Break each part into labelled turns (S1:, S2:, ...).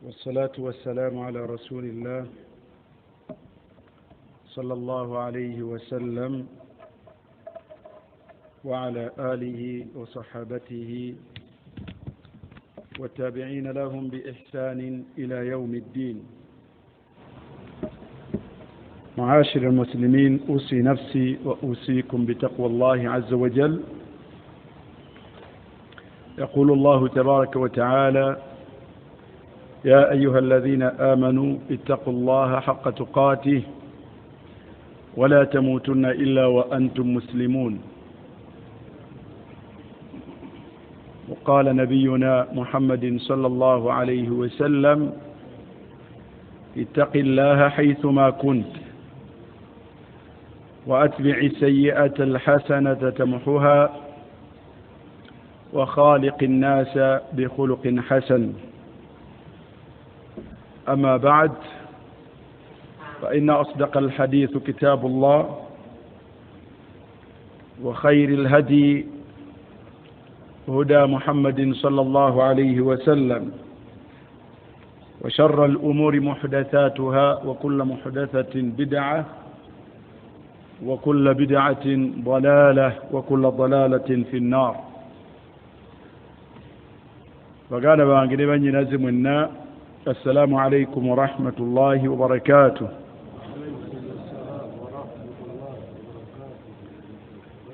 S1: والصلاة والسلام على رسول الله صلى الله عليه وسلم وعلى آله وصحابته والتابعين لهم بإحسان إلى يوم الدين. معاشر المسلمين، أوصي نفسي وأوصيكم بتقوى الله عز وجل. يقول الله تبارك وتعالى: يا أيها الذين آمنوا اتقوا الله حق تقاته ولا تموتن إلا وأنتم مسلمون. وقال نبينا محمد صلى الله عليه وسلم: اتق الله حيثما كنت وأتبع السيئة الحسنة تمحها وخالق الناس بخلق حسن. أما بعد، فإن أصدق الحديث كتاب الله، وخير الهدي هدى محمد صلى الله عليه وسلم، وشر الأمور محدثاتها، وكل محدثة بدعة، وكل بدعة ضلالة، وكل ضلالة في النار. وقال بانقلبا ينزمنا: السلام عليكم ورحمة الله وبركاته.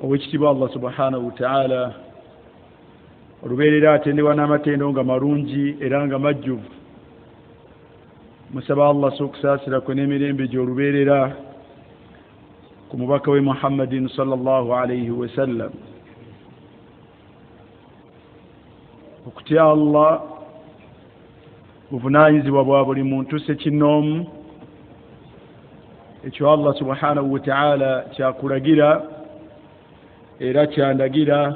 S1: ووجتبا الله سبحانه وتعالى rubeerera atendewa n'amatendo nga marungi era nga majjuvu. Musaba Allah sokusaasirako n'emirembe gy'olubeerera ku mubaka we Muhammadin sallallahu alayhi wa sallam. Okutya Allah buvunaanyizibwa bwa buli muntu ssekinnoomu. Ekyo Allah subhanahu wa ta'ala kyakulagira era kyandagira,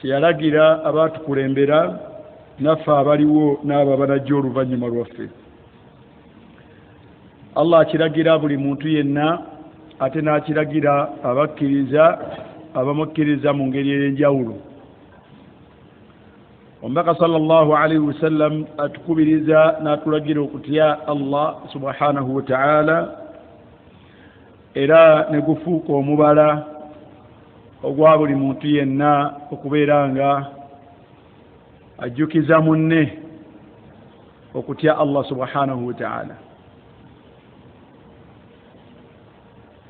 S1: kyeyalagira abaatukulembera naffe abaliwo n'abo abanajja oluvannyuma lwaffe. Allah akiragira buli muntu yenna, ate n'akiragira abakkiriza, abamukkiriza mu ngeri ey'enjawulo. Omubaka sallallahu alayhi wa sallam atukubiriza n'atulagira okutya Allah subhanahu wa ta'ala, era ne gufuuka omubala ogwa buli muntu yenna okubeera nga ajjukiza munne okutya Allah subhanahu wa ta'ala.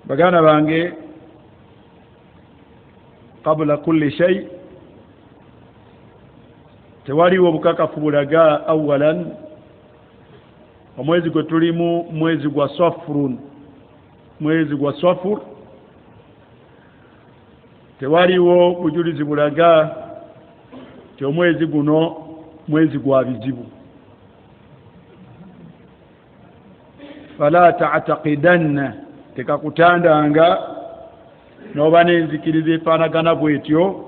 S1: Baganda bange, qabla kulli shay, tewaliwo obukakafu bulaga awalan omwezi gwe tulimu mwezi gwa Safurun, mwezi gwa Safur. Tewaliwo bujulizi bulaga ti omwezi guno mwezi gwa bizibu. Fala ta'taqidanna, tekakutandanga n'oba n'enzikiriza efaanagana bwetyo.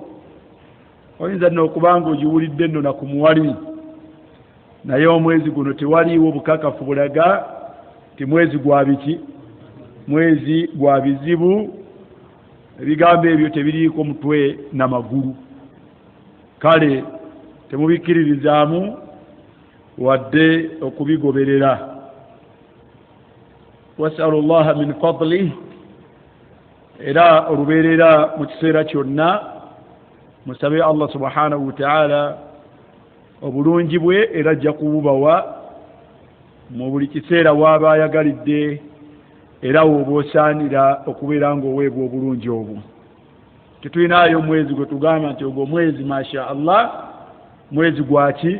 S1: Oyinza n'okubanga ogiwulidde nno na ku muwali, naye omwezi guno tewaliwo bukakafu bulaga ti mwezi gwa biki, mwezi gwa bizibu. Ebigambo ebyo tebiriiko mutwe na magulu, kale temubikiririzaamu wadde okubigoberera. Wasalu llaha min fadlih, era olubeerera mu kiseera kyonna musabe Allah subhanahu wa ta'ala obulungi bwe, era ajja kububawa mu buli kiseera waaba ayagalidde, era woba osaanira okubeera ng'oweebwa obulungi obwo. Tetulinayo omwezi gwe tugamba nti ogwo mwezi masha Allah, mwezi gwaki,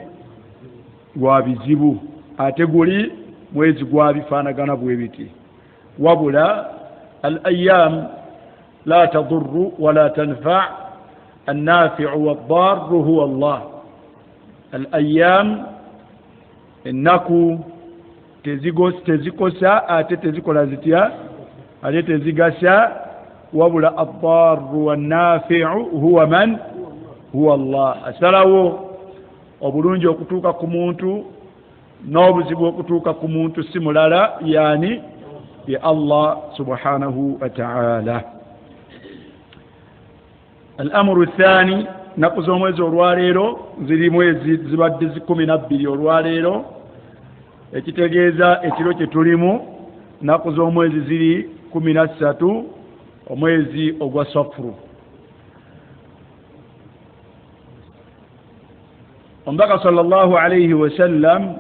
S1: gwa bizibu, ate guli mwezi gwa bifaanagana bwe biti. Wabula al ayyam la tadurru wala tanfa', annafi'u waddarru huwa Allah. Al ayyam, ennaku tezikosa ate tezikola zitya, ate tezigasa. Wabula addarru wannafi'u huwa man? Huwa Allah. Asalawo obulungi okutuuka ku muntu n'obuzibu okutuuka ku muntu si mulala, yani ya Allah subhanahu wa ta'ala. Al-amru athani, naku z'omwezi olwaleero ziri mwezi zibadde 12 olwaleero. ekitegeeza ekiro kye tulimu nnaku z'omwezi ziri 13 omwezi ogwa Safuru. Omubaka sallallahu alayhi wa sallam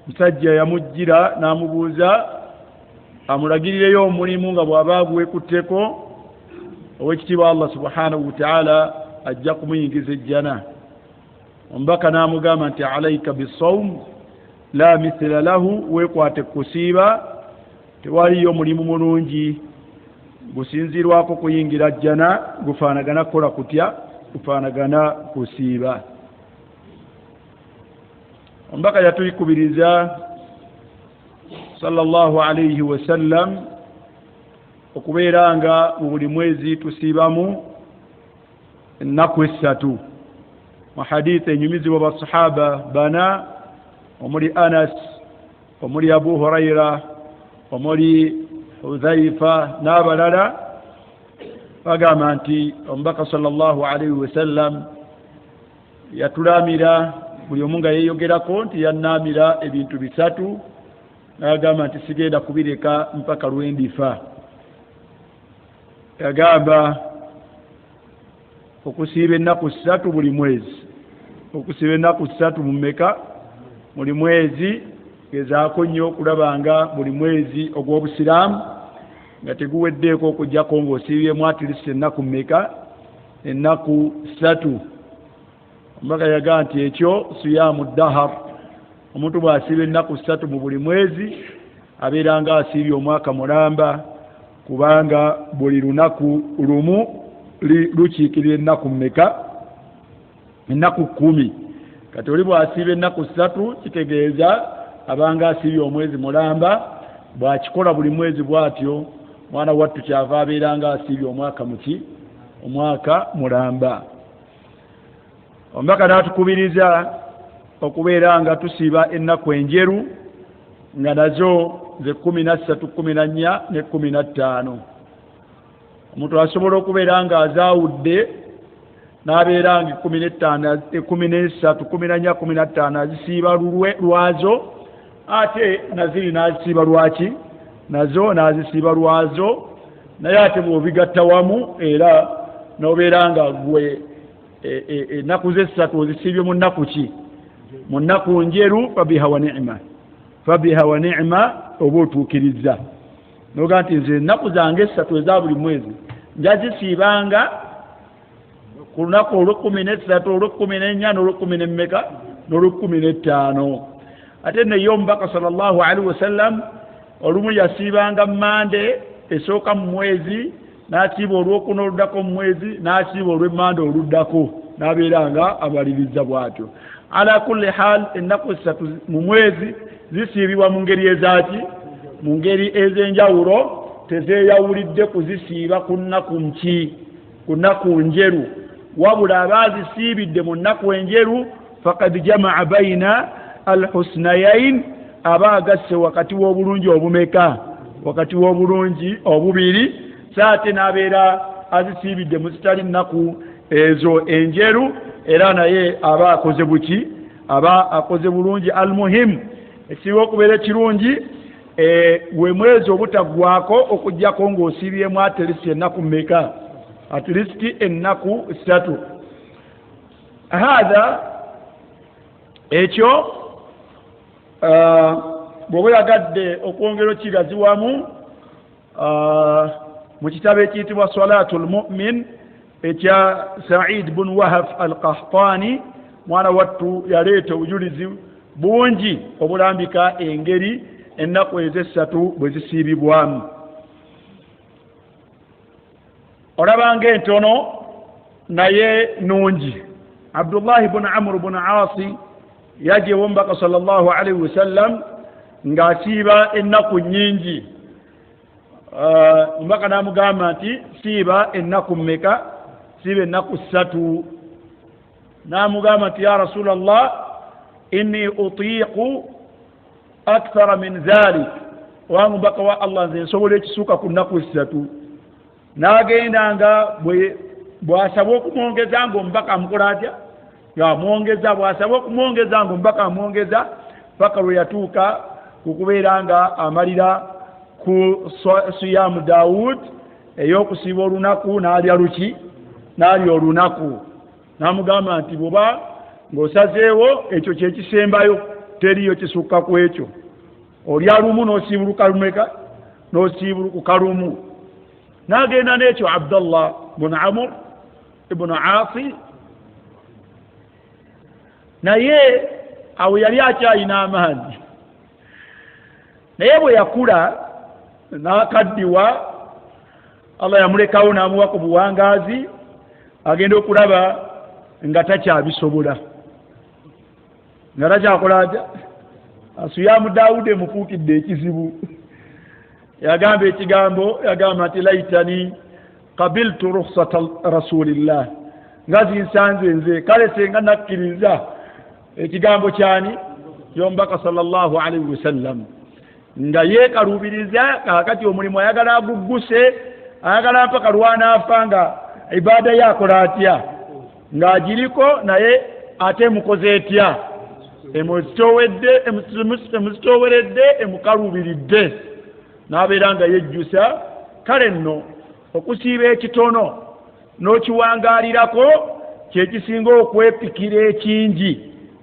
S1: musajja yamujjira n'amubuuza amulagirireyo omulimu nga bw'aba agwekutteko ow'ekitiibwa Allah subhanahu wa ta'ala ajja kumuyingiza ejjana. Omubaka n'amugamba nti alayka bisawm la mithla lahu, weekwate kusiiba, tewaliyo omulimu mulungi gusinzirwako kuyingira jjana gufaanagana kukola kutya, gufaanagana kusiiba. Omubaka yatuyikubiriza sallallahu alayhi wa sallam okubeera nga mu buli mwezi tusiibamu ennaku 3 mu hadithi enyumizibwa basahaba bana omuli Anas, omuli Abu Huraira, omuli Hudhaifa n'abalala bagamba nti omubaka sallallahu alayhi wa sallam yatulamira buli omu nga yeeyogerako nti yannaamira ebintu 3 n'agamba nti sigenda kubireka mpaka lwendifa. Yagamba okusiiba ennaku 3 buli mwezi, okusiiba ennaku 3 mu mmeka buli mwezi, gezaako nnyo okulaba nga buli mwezi ogw'obusiraamu nga teguweddeeko okujjako ng'osiibyemu atilisi ennaku mmeka, ennaku 3. Omubaka yagamba nti ekyo siyaamu dahar, omuntu bw'asiiba ennaku 3 mu buli mwezi abeera nga asiibye omwaka mulamba, kubanga buli lunaku lumu lukiikirira ennaku mmeka, ennaku 10. Kati oli bw'asiiba ennaku 3 kitegeeza abanga asiibye omwezi mulamba. Bw'akikola buli mwezi bw'atyo mwana wattu kyava abeera nga asiibye omwaka muki, omwaka mulamba. Omubaka n'atukubiriza okubeera nga tusiiba ennaku enjeru nga nazo ze 13, 14 ne 15. Omuntu asobola okubeera nga azaawudde n'abeera nga 15, 13, 14, 15 azisiiba lwazo, ate naziri n'azisiiba lwaki, nazo n'azisiiba lwazo, naye ate bw'obigatta wamu era n'obeera nga gwe ennaku ze 3 ozisiibye mu nnaku ki, mu nnaku njeru, fabiha wa ni'ma, fabiha wa ni'ma, oba otuukirizza. Noga nti nze ennaku zange 3 eza buli mwezi njazisiibanga ku lunaku olw'13, olw'14, n'olw'10 n'olw'15. Ate naye omubaka sallallahu alaihi wasallam olumu yasiibanga Mande esooka mu mwezi, n'asiiba olw'okuna oluddako mu mwezi, n'asiiba olw'Emmande oluddako, n'abeera nga abaliriza bw'atyo. Ala kulli hal ennaku 3 mu mwezi zisiibibwa mu ngeri ezaaki, mu ngeri ez'enjawulo, tezeeyawulidde kuzisiiba ku nnaku nki, ku nnaku njeru. Wabula abaazisiibidde mu nnaku enjeru faqad jamaa baina alhusnayain, aba agasse wakati w'obulungi obumeka, wakati w'obulungi obubiri, saate n'abeera azisiibidde mu zitali nnaku ezo enjeru, era naye aba akoze buki, aba akoze bulungi. Almuhimu ekisinga okubeera ekirungi we mwezi obutaggwako okujjako ng'osiibyemu atlist ennaku mmeka, atlist ennaku 3. Haadha ekyo bw'oba yagadde okwongera okigaziwamu mu kitabo ekiyitibwa Salatul Mu'min ekya Sa'id bin Wahab al-Qahtani, mwana wattu yaleeta obujulizi bungi obulambika engeri ennaku ezo 3 bwe zisiibibwamu. Olabanga entono naye nungi. Abdullah ibn Amr ibn Asi yaje omubaka sallallahu alaihi wasallam ng'asiiba ennaku nnyingi. Omubaka n'amugamba nti siiba ennaku mmeka? Siiba ennaku 3. N'amugamba nti ya Rasulallah, inni utiiqu akthara min dhalik, wangu omubaka wa Allah nze nsobola ekisuuka ku nnaku 3. N'agenda nga bw'asaba okumwongeza ng'omubaka amukola atya? Yamwongeza. Bw'asaba okumwongeza ng'omubaka amwongeza, paka lwe yatuuka kukubeeranga amalira ku siyamu Daawud ey'okusiiba olunaku n'alya luki n'alya olunaku n'amugamba nti bw'oba ng'osazeewo ekyo kyekisembayo teriyo kisukka ku ekyo olya lumu n'osiibuluka lumeka n'osiibuluka lumu n'agenda n'ekyo Abdallah bun Amr ibn Aasi naye awo yali akyalina amaanyi naye bwe yakula n'akaddiwa Allah yamulekawo n'amuwa ku buwangaazi agenda okulaba nga takyabisobola nga takyakola atya siyamu Daawuda emufuukidde ekizibu yagamba ekigambo yagamba nti laitani qabiltu rukhsata rasulillah nga zinsanze nze kale senga nakkiriza ekigambo kyani yombaka sallallahu alaihi wasallam nga yeekalubiriza kakati omulimu ayagala agugguse ayagala mpaka lwanaafa nga ibaada yakola atya ng'agiriko naye ate emukoze etya emuzitooweredde emukaluubiridde n'abeera nga yejjusa kale nno okusiiba ekitono n'okiwangaalirako kyekisinga okwepikira ekingi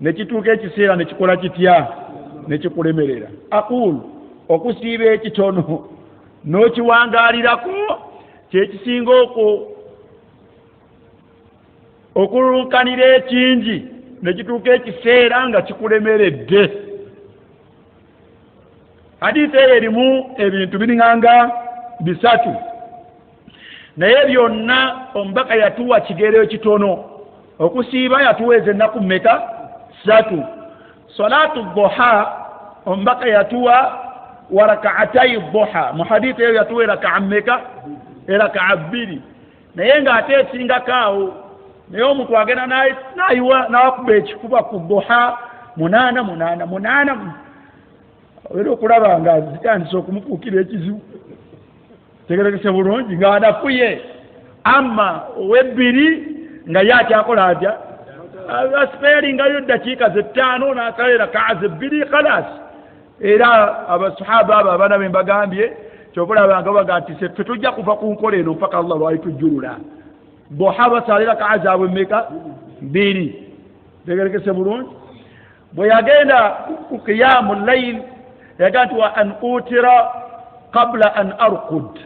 S1: ne kituuka ekiseera ne kikola kitya ne kikulemerera aqulu okusiiba ekitono n'okiwangaalirako kyekisinga okulunkanira ekingi ne kituuka ekiseera nga kikulemeredde hadiisi eyo erimu ebintu biringanga bisatu naye byonna omubaka yatuwa kigero ekitono okusiiba yatuweeza ennaku mmeka 3 salatu duha omubaka yatuwa wa rakaatai duha mu hadiisi eyo yatuwa raka'a mmeka raka'a 2 naye ng'ate esingako awo naye omuntu agenda nayiwa n'akuba ekifuba ku duha 8 era okulaba nga zitandise okumufuukira ekizibu tegerekese bulungi ng'anafuye amma ow'ebbiri nga yakyakola atya asiperingayo eddakiika 5 n'akalera kaazi 2 khalas era abasahaba abo abaana be mbagambye kyokulabanga baga nti ffe tujja kuva ku nkola eno mpaka Allah lwalitujjulula duha basalira kaazi abwe mmeka 2 tegerekese bulungi bwe yagenda ku qiyamu layl yaga nti wa an utira qabla an arqud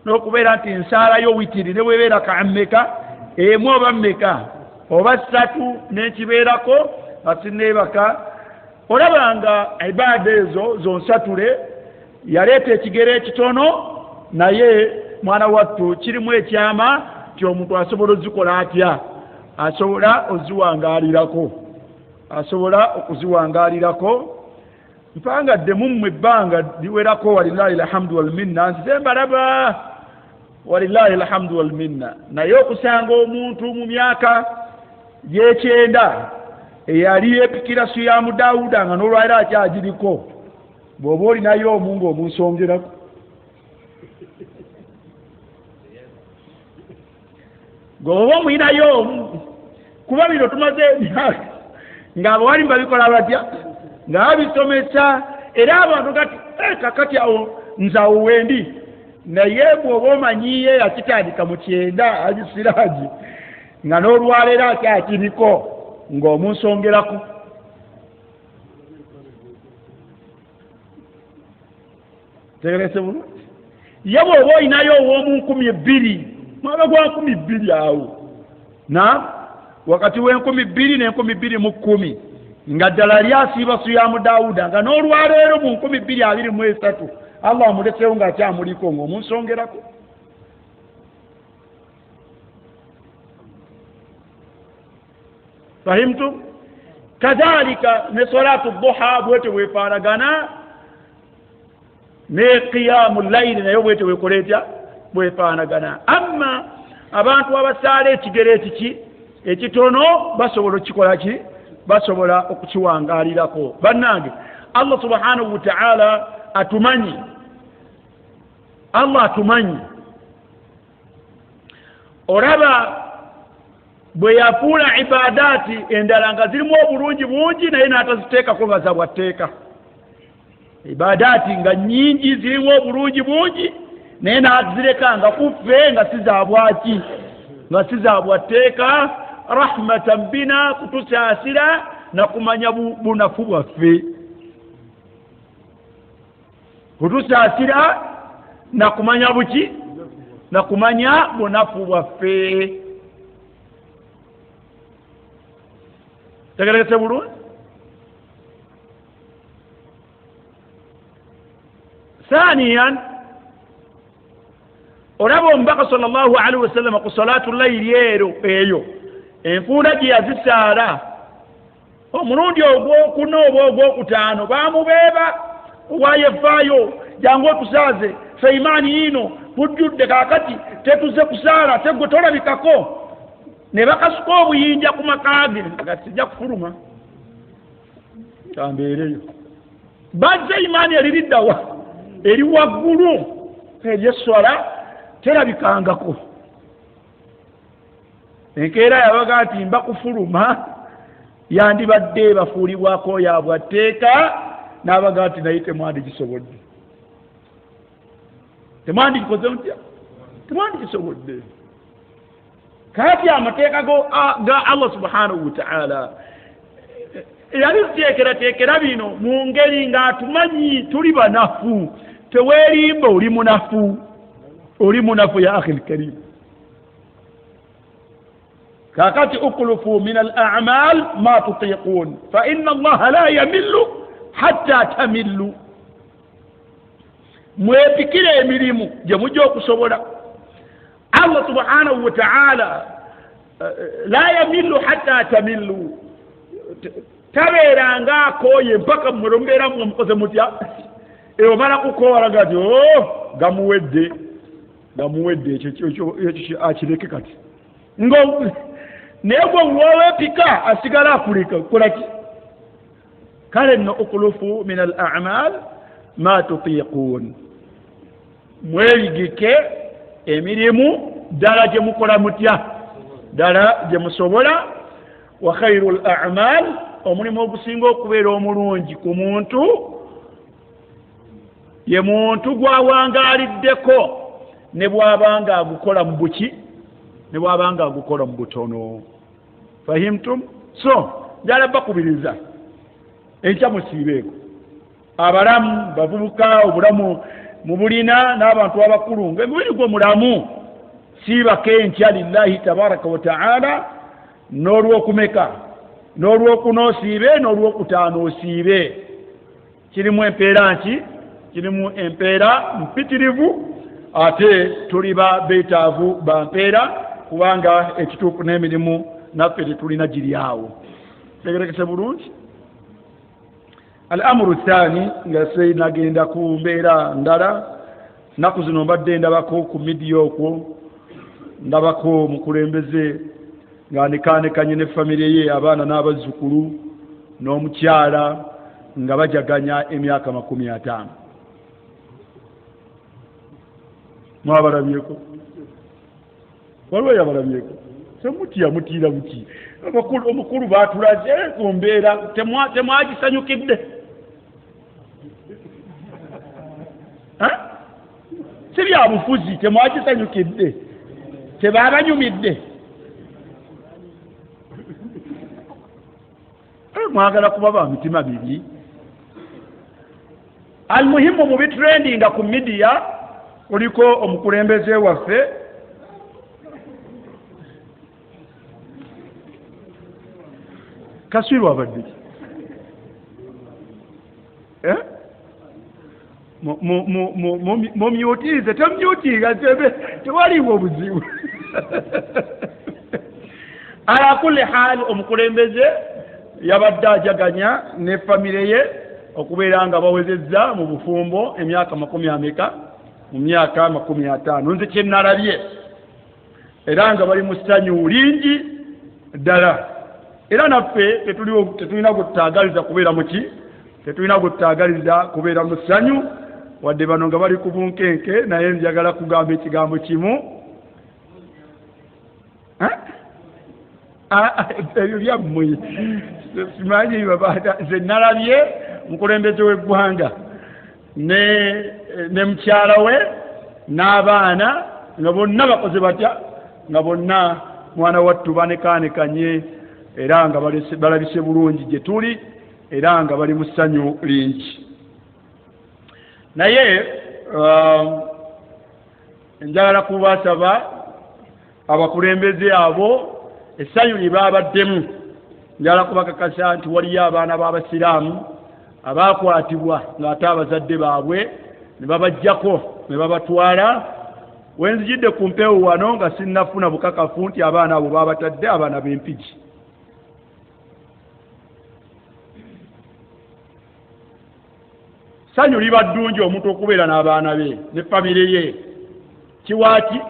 S1: n'okubeera nti nsaalayo witiri ne bwebeera kammeka emu oba mmeka oba 3 n'ekibeerako asineebaka olabanga ibaada ezo zonsatule yaleeta ekigero ekitono naye mwana wattu kirimu ekyama ti omuntu asobola ozikola atya asobola okuziwangaalirako mpangadde mummwe ebbanga liwerako walillahi alhamdu walminna nzize mbalaba walillahi alhamdu walminna naye okusanga omuntu mu myaka y'ekyenda eyali yeepikira siyamu Daawuda nga n'olwaliro akyagiriko bw'oba olinayo omu ng'omunsongerako ng'oba omuyinayo omu kuba bino tumaze emyaka ng'abawali mbabikola batya nga babisomesa era abantu kati kakati awo nzawo wendi naye bw'oba omanyiye yakitandika mu 9 agisiraaji nga n'olwaleero akyakiriko ng'omunsongerako tegerese bulungi ye bw'oba olinayo ow'omu 2,000 mwaba gwa 2,000 awo wakati w'2,000 ne 2,010 nga ddala lyasiiba siyamu Daawuda nga n'olwaleero mu 2,023 Allah amuleseewo ng'akyamuliko ng'omunsongerako fahimtu kadhalika ne salatu duha bwete bwefaanagana ne qiyamu layli nayo bwete bwekoleetya bwefaanagana amma abantu abasaala ekigero ekiki ekitono basobola okukikola ki basobola okukiwangaalirako bannange Allah subhanahu wa ta'ala atumanyi olaba bwe yafuula ibadaati endala nga zirimu obulungi bungi naye n'ataziteekako nga zabwatteeka ibadaati nga nnyingi zirimu obulungi bungi naye n'azireka nga kuffe nga sizaabwaki nga sizaabwatteeka rahmatan bina kutusaasira nakumanya bunafu bwaffe kutusaasira nakumanya buki nakumanya bunafu bwaffe tegerekese bulungi ثانيا olaba omubaka sallallahu alaihi wasallam ku salatu layiri eyo enfuula gye yazisaala omulundi ogwokuna oba ogwokutaano bamubeeba owayefaayo jangu otusaaze fe imaani ino tujjudde kaakati tetuze kusaala tegwe tolabikako ne bakasuka obuyinja ku makaage nga sijja kufuluma kambeereyo bazze imaani eririddawa eri waggulu eryeswala terabikangako enkeera yabaga nti mbakufuluma yandibadde bafuulibwako yabwatteeka n'abaga nti naye temwandigisobodde temwandikikoze mutya temwandigisobodde kati amateeka ga Allah subhanahu wa ta'ala yabiteekerateekera bino mu ngeri ng'atumanyi tuli banafu teweerimba oli munafu ya akhi alkarim kakati ukulufu min al-a'mal ma tutiqun fa inna Allah la yamillu hatta tamillu mwepikire emirimu gye mujja okusobola Allah subhanahu wa ta'ala la yamillu hatta tamillu tabeeranga akooye mpaka mwerombera mukoze mutya omala kukoola gati gamuwedde ekyo akireke kati naye gwe woweepika asigala akuleka kolaki kale nno ukulufu min al a'mal ma tutiqun mweyigike emirimu ddala gye mukola mutya ddala gye musobola wa khairu al a'mal omulimu ogusinga okubeera omulungi ku muntu ye muntu gwawangaaliddeko ne bw'abanga agukola mu buki ne bw'abanga agukola mu butono fahimtum so njala bakubiriza enkya musiibeeko abalamu bavubuka obulamu mubulina n'abantu abakulu ng'emubiri gwo mulamu siibako enkya lillahi tabaraka wa ta'ala n'olwokumeka n'olwokuna osiibe n'olwokutaano osiibe kirimu empeera nki kirimu empeera mpitirivu ate tuliba beetaavu ba mpeera kubanga ekituufu n'emirimu naffe tetulina giri awo tegerekese bulungi al-amru thani nga nagenda ku mbeera ndala naku zino mbadde ndabako ku midiya okwo ndabako mukulembeze ng'anekaanekanye ne famire ye abaana n'abazzukulu n'omukyala nga bajaganya emyaka 50 mwabalabyeko waliwo yabalabyeko semutya mutiira buki omukulu baatulaze ku mbeera temwagisanyukidde si bya bufuzi temwagisanyukidde tebaabanyumidde mwagala kuba ba mitima mibi almuhimu mu bitrendinga ku midiya kuliko omukulembeze waffe kaswirwa abadde mumyutirize temyutiriza tewaliwo obuzibu ala kulli hal omukulembeze yabadde ajaganya ne famire ye okubeera nga bawezezza mu bufumbo emyaka 40 mu myaka 50 nze kyenalabye era nga bali mu ssanyu lingi ddala era naffe tetulina kututagaliza kubeera muki tetulina kututagaliza kubeera mu ssanyu wadde bano nga bali ku bunkenke naye njagala kugamba ekigambo kimu ebyo byammwe simanyi ze nalabye mukulembeze w'eggwanga ne mukyala we n'abaana nga bonna bakoze batya nga bonna mwana wattu banekaanekanye era nga balabise bulungi gye tuli era nga bali mu ssanyu lingi. Naye njagala kubasaba abakulembeze abo essanyu lye baabaddemu, njagala kubakakasa nti waliyo abaana b'abasiraamu abaakwatibwa ng'ate abazadde baabwe ne babajjako ne babatwala. Wenzijidde ku mpewo wano nga sinnafuna bukakafu nti abaana abo baabatadde abaana b'empigi. Ssanyu liba ddungi omuntu okubeera n'abaana be ne famire ye. Kiwaaki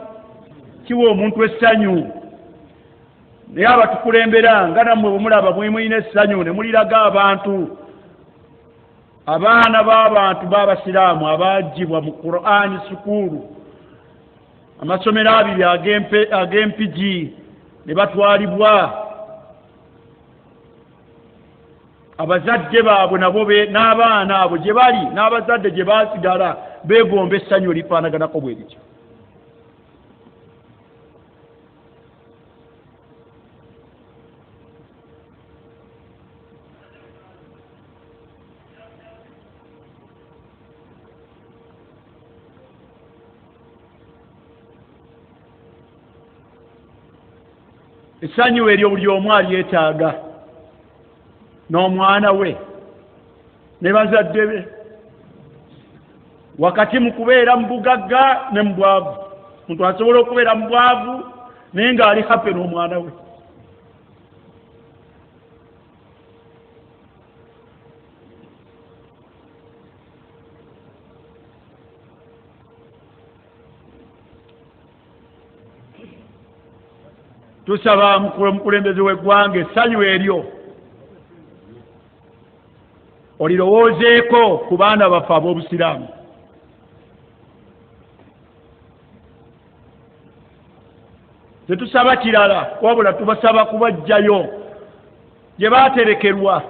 S1: kiwa omuntu essanyu. Naye abatukulembera nga nammwe bwe mulaba muyina essanyu ne muliraga abantu, abaana b'abantu b'abasiraamu abaagibwa mu Qur'ani sukuulu, amasomero abiri ag'empigi ne batwalibwa, abazadde baabwe nabo n'abaana abo gye bali n'abazadde gye baasigala beegomba essanyu lifaanaganako bwe lityo. Essanyu eryo buli omu alyetaaga, n'omwana we ne bazadde be, wakati mu kubeera mu bugagga ne mu bwavu. Omuntu asobola okubeera mu bwavu naye ng'ali happy n'omwana we. Tusaba mukulembeze w'eggwanga essanyu eryo olirowoozeeko ku baana baffe ab'obusiraamu. Tetusaba kirala wabula tubasaba kubajjayo gye baaterekerwa.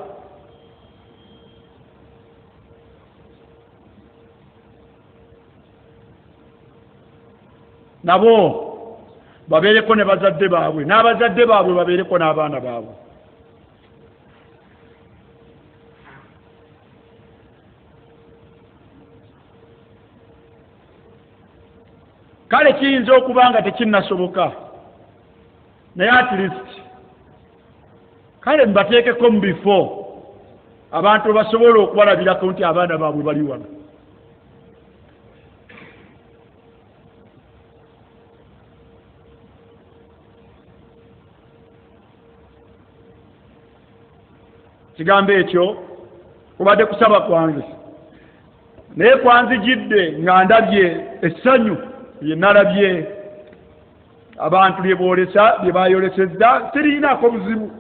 S1: Nabo babeereko ne bazadde baabwe, n'abazadde baabwe babeereko n'abaana baabwe. Kale kiyinza okuba nga tekinnasoboka, naye at least kale mbateekeko mu bifo abantu basobola okubalabirako nti abaana baabwe bali wano. Kigambo ekyo kubadde kusaba kwange, naye kwanzijidde nga ndabye essanyu lye nalabye abantu lye boolesa lye bayolesezza, siriinaako buzibu.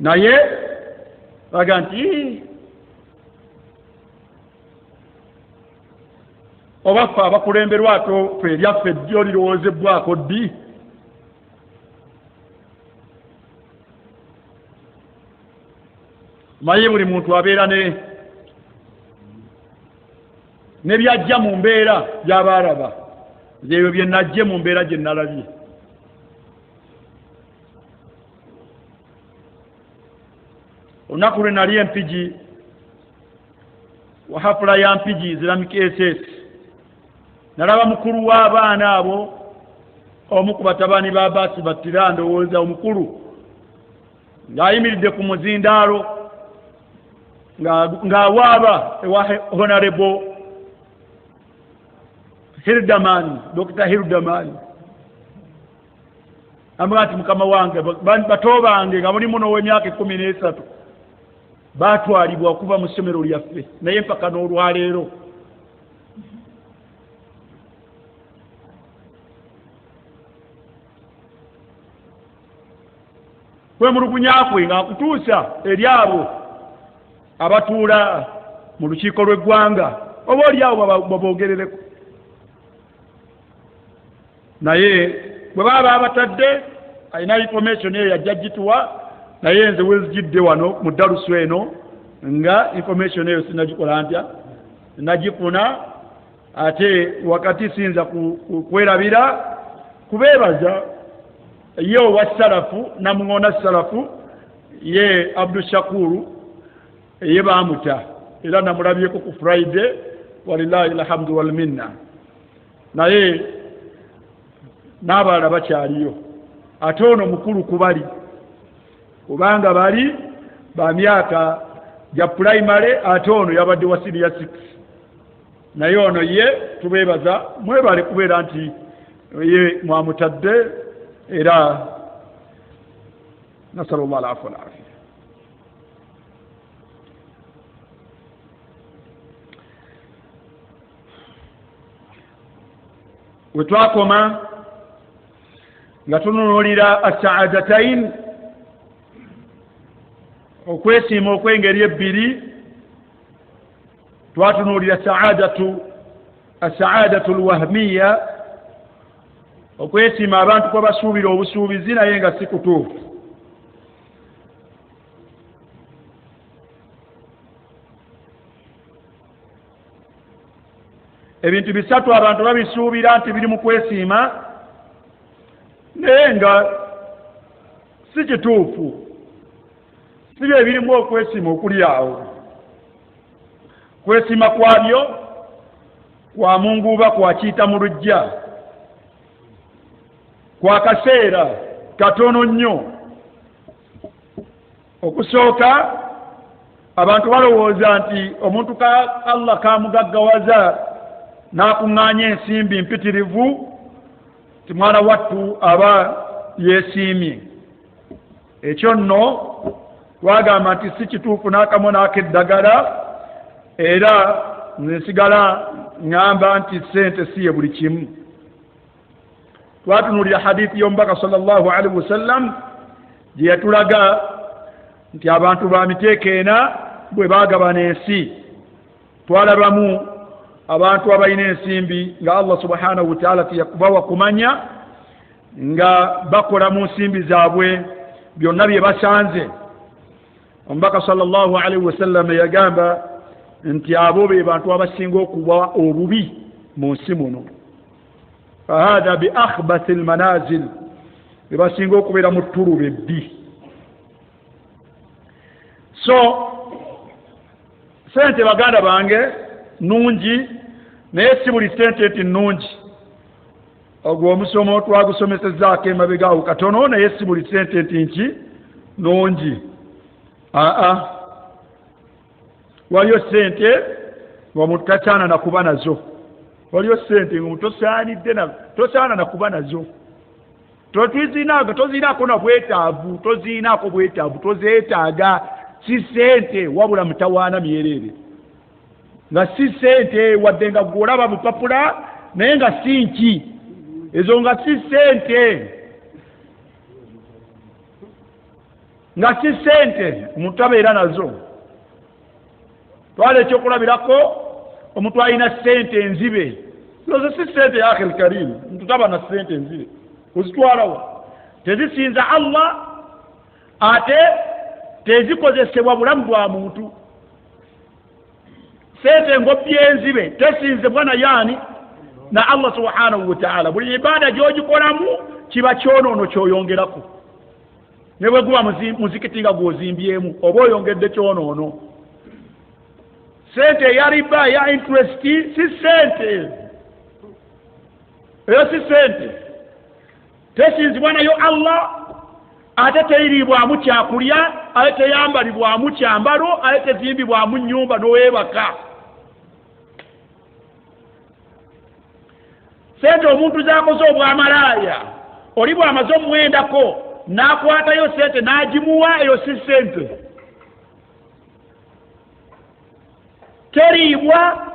S1: Naye baga nti oba ffe abakulemberwa ato ffe eryaffe ddyo lirowoozebbwako ddi? Maye buli muntu abeera ne byajja mu mbeera gy'abaalaba, ebyo bye najje mu mbeera gye nalabye. Olunaku lwe nali empigi wa hafula ya mpigi Islamic SS, nalaba mukulu w'abaana abo, omu ku batabani ba Abbas Battira, ndowooza omukulu, ng'ayimiridde ku muzindaalo ng'awaaba ewa Honorable Hirdamani, Dr. Hirdamani. Amugamba nti mukama wange, bato bange nga mulimu n'ow'emyaka 13 baatwalibwa okuva mu ssomero lyaffe, naye mpaka n'olwaleero kwemulugunya kwe ng'akutuusa eri abo abatuula mu lukiiko lw'eggwanga, oba oli awo baboogerereko. Naye bwe baba abatadde alina information eyo yajja gituwa, naye nze wezijidde wano mu dalusu eno nga information eyo sinagikola ntya nagifuna ate wakati sinza kwerabira kubebaza ye owa salafu namuŋona salafu ye Abdul Shakuru ye bamuta era namulabyeko ku Friday walillahi alhamdu wal minna naye n'abalala bakyaliyo ate ono mukulu kubali kubanga bali ba myaka ja primary ate ono yabadde wa senior 6 naye ono ye tubebaza mwebale kubeera nti ye mwamutadde era nasallallahu alaihi wa sallam. wetwakoma nga tununulira as-sa'adatain okwesiima okw'engeri ebbiri twatunulira as-sa'adatu al-wahmiya okwesiima abantu kwe basuubira obusuubizi naye nga si kutuufu. ebintu bisatu abantu babisuubira nti biri mu kwesiima naye nga si kituufu, si bye birimu okwesiima okuli awo. Kwesiima kwabyo kwa munguuba kwakiyita mu lujja kwa kaseera katono nnyo. Okusooka abantu balowooza nti omuntu ka Allah kamugaggawaza n'akuŋŋaanya ensimbi mpitirivu ti mwana wattu aba yeesiimye. Ekyo nno twagamba nti si kituufu n'akamu n'akeddagala, era nsigala ŋŋamba nti ssente si ye buli kimu. Twatunulira hadithi y'omubaka sallallahu alaihi wasallam gye yatulaga nti abantu ba miteeko ena bwe baagabana ensi twalabamu abantu abalina ensimbi nga Allah subhanahu wa ta'ala tiyakubawa kumanya nga bakola mu nsimbi zaabwe byonna bye basanze. Omubaka sallallahu alaihi wasallam yagamba nti abo be bantu abasinga okuba obubi mu nsi muno. Fahada bi akhbathi almanazil, be basinga okubeera mu ttuluba ebbi. So sente baganda bange nungi naye si buli sente nti nungi. Ogwo omusomo twagusomesezzaako emabegaawo katono, naye si buli sente nti nungi. Waliyo sente ng'omuntu tasaana na kuba nazo. Waliyo sente ng'omuntu tosaana na kuba nazo. Toziinaako na bwetaavu, toziinaako bwetaavu, tozeetaaga. Si sente wabula mutawaana myerere. Nga si sente wadde nga gwolaba bupapula naye nga si nki. Ezo nga si sente. Nga si sente omuntu tabeera nazo. Twala ekyokulabirako omuntu alina sente enzibe. Ezo si sente ya akhil karim. Omuntu taba na sente enzibe. Ozitwalawa. Tezisinza Allah ate tezikozesebwa bulamu bwa muntu. Sente ngobbi enzibe tesinzebwa na yani na Allah subhanahu wa ta'ala. Buli ibada gy'ogikolamu kiba kyonoono ky'oyongerako. Ne bwe guba muzikiti nga gw'ozimbyemu oba oyongedde kyonoono. Sente ya riba ya interest si sente. Eyo si sente. Tesinzibwa nayo Allah ate teyiribwamu kyakulya, ate teyambalibwamu kyambalo, ate tezimbibwamu nnyumba n'oweebaka. Sente omuntu z'akoze obwamalaaya oli bw'amaze omuwendako n'akwatayo sente n'agimuwa, eyo si sente. Teriibwa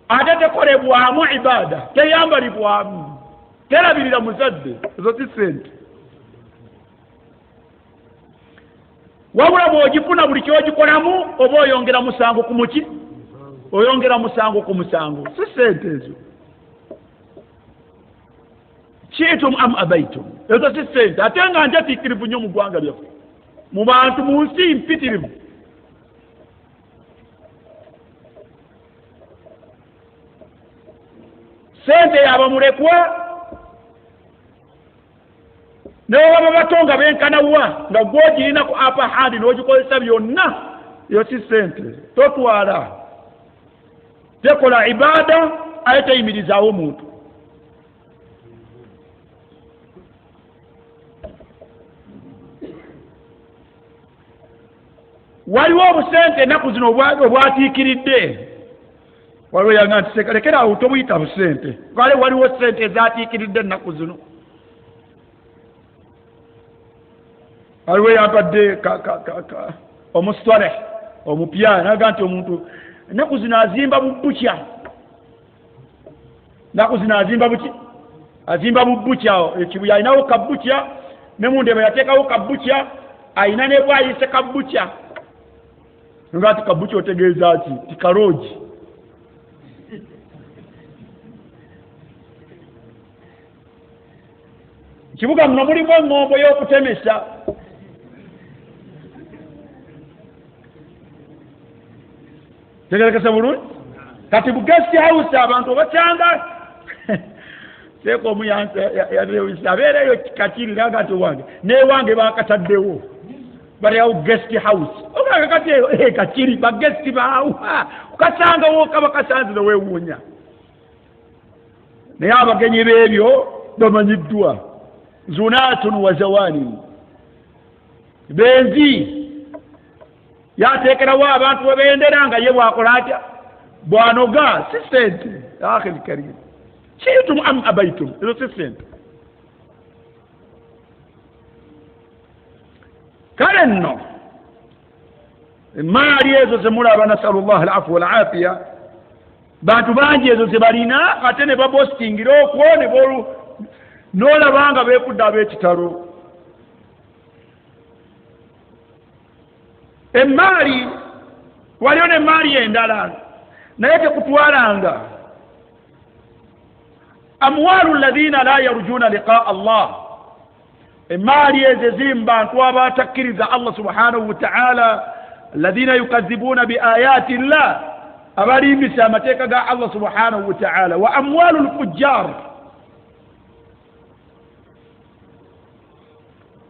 S1: ate tekolebwamu ibaada, teyambalibwamu, terabirira muzadde, ezo si sente. Wabula bw'ogifuna buli ky'ogikolamu oba oyongera musango ku muki, oyongera musango ku musango. Si sente ezo. Shiitum am abaitum, ezo si sente. Ate nga njatiikirivu nnyo mu ggwanga lyaffe, mu bantu mu nsi mpitirivu. sente yaba mulekwa n'obaba batonga benkanawa nga gwogirina ku apa handi n'ogikozesa byonna yo si sente totwala tekola ibada aye teyimirizaawo omuntu waliwo obusente ennaku zino obwatiikiridde waliwo yanga nti lekeraawo tobuyita busente kale waliwo sente ezatiikiridde ennaku zino waliwo yampadde omusitwale omupya naga nti omuntu ennaku zino azimba bubukya ennaku zino azimba buki azimba bubukya ekibuya alinawo kabukya ne mundeba yateekawo kabukya ayina ne bwayise kabukya nga ati kabukya otegeeza ki tikaroogi kibuga muno mulimu eŋŋombo y'okutemesa tegerekese bulungi kati bu guest house abantu obakyanga seeko omuyansa abeereyo kakiri naga nti owange newange bakataddewo baliawo guest house okanga kati kakiri bagesti baawo ukasangawo kaba kasanzire weewuunya naye abagenyi b'ebyo bamanyiddwa zunatun wa zawani benzi yateekerawo abantu webendera nga ye bwakola atya bwanoga si sente akhiri karim shiitum am abaitum ezo si sente kale nno emaali ezo zemulaba nasalu llah alafu walafiya bantu bangi ezo zebalina ate ne babostingira okwo n'olabanga beekudde ab'ekitalo emaali waliyo n'emaali endala naye tekutwalanga amwalu alladhina la yarjuna liqaa allah emaali ezo ziri mu bantu abatakkiriza allah subhanahu wa ta'ala alladhina yukazibuna biayati llah abalimbisa amateeka ga allah subhanahu wa ta'ala wa amwalu lfujjar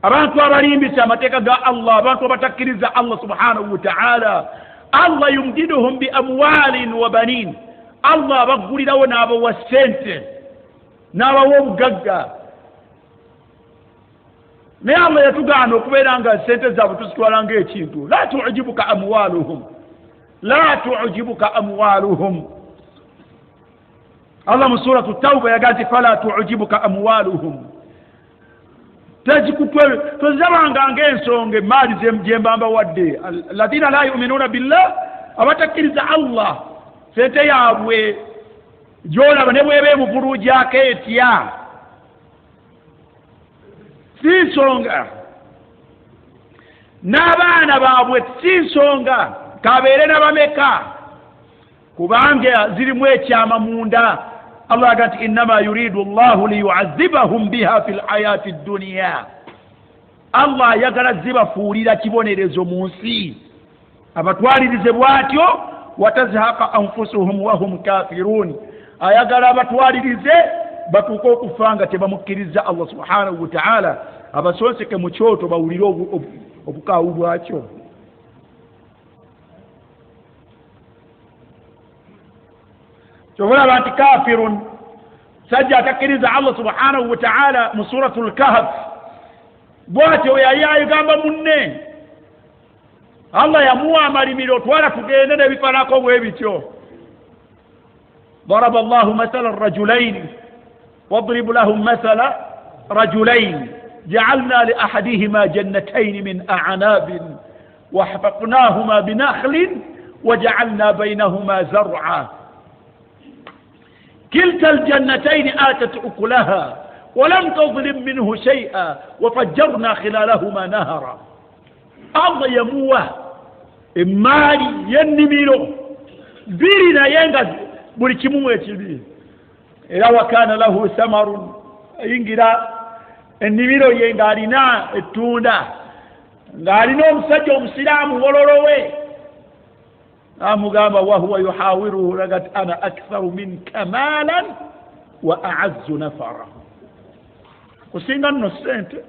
S1: abantu abalimbisa amateeka ga allah abantu abatakkiriza allah subhanahu wa ta'ala allah yumdiduhum bi amwalin wa banin allah abaggulirawo n'abawa sente n'abawa obugagga naye allah yatugaana okubeera nga sente zaabwe tuzitwala ng'ekintu la tujibuka amwaluhum la tujibuka amwaluhum allah mu suratu tauba yagaa nti fala tujibuka amwaluhum tozabanga ng'ensonga emaali gyembamba wadde alladhina la yuminuna billah abatakkiriza allah sente yaabwe gyolaba ne bweba emuvuluujako etya si nsonga n'abaana baabwe si nsonga kabeere n'abameka kubanga zirimu ekyama munda allah aga nti innama yuridu llahu liyuazibahum biha fi lhayati dduniya allah ayagala zibafuulira kibonerezo mu nsi abatwalirize bw'atyo watazhaka anfusuhum wahum kafirun ayagala abatwalirize batuuke okufa nga tebamukkiriza allah subhanahu wa ta'ala abasonseke mu kyoto bawulire obukaawu bwakyo kyobulaba nti kafirun sajja atakkiriza allah subhanahu wa ta'ala mu suratu lkahf bwatyo yali ayigamba munne allah yamuwa amalimiro otwala tugende nebifanako bwe bityo ضرب الله مثلا الرجلين واضرب لهم مثل رجلين جعلنا لأحدهما جنتين من أعناب وحفظناهما بنخل وجعلنا بينهما زرعا كلتا الجنتين آتت أكلها ولم تظلم منه شيئا وفجرنا خلالهما نهرا الله يموه إمالي ينميلو بيرنا ينغز بلكمو يتبيه إلا وكان له ثمر ينجرا النميلو ينغارنا التونا غارنا مسجو مسلام ولولوه amugamba wahuwa yuhawiruhu lagati ana aktharu minka malan wa a'azzu nafara kusinga nno ssente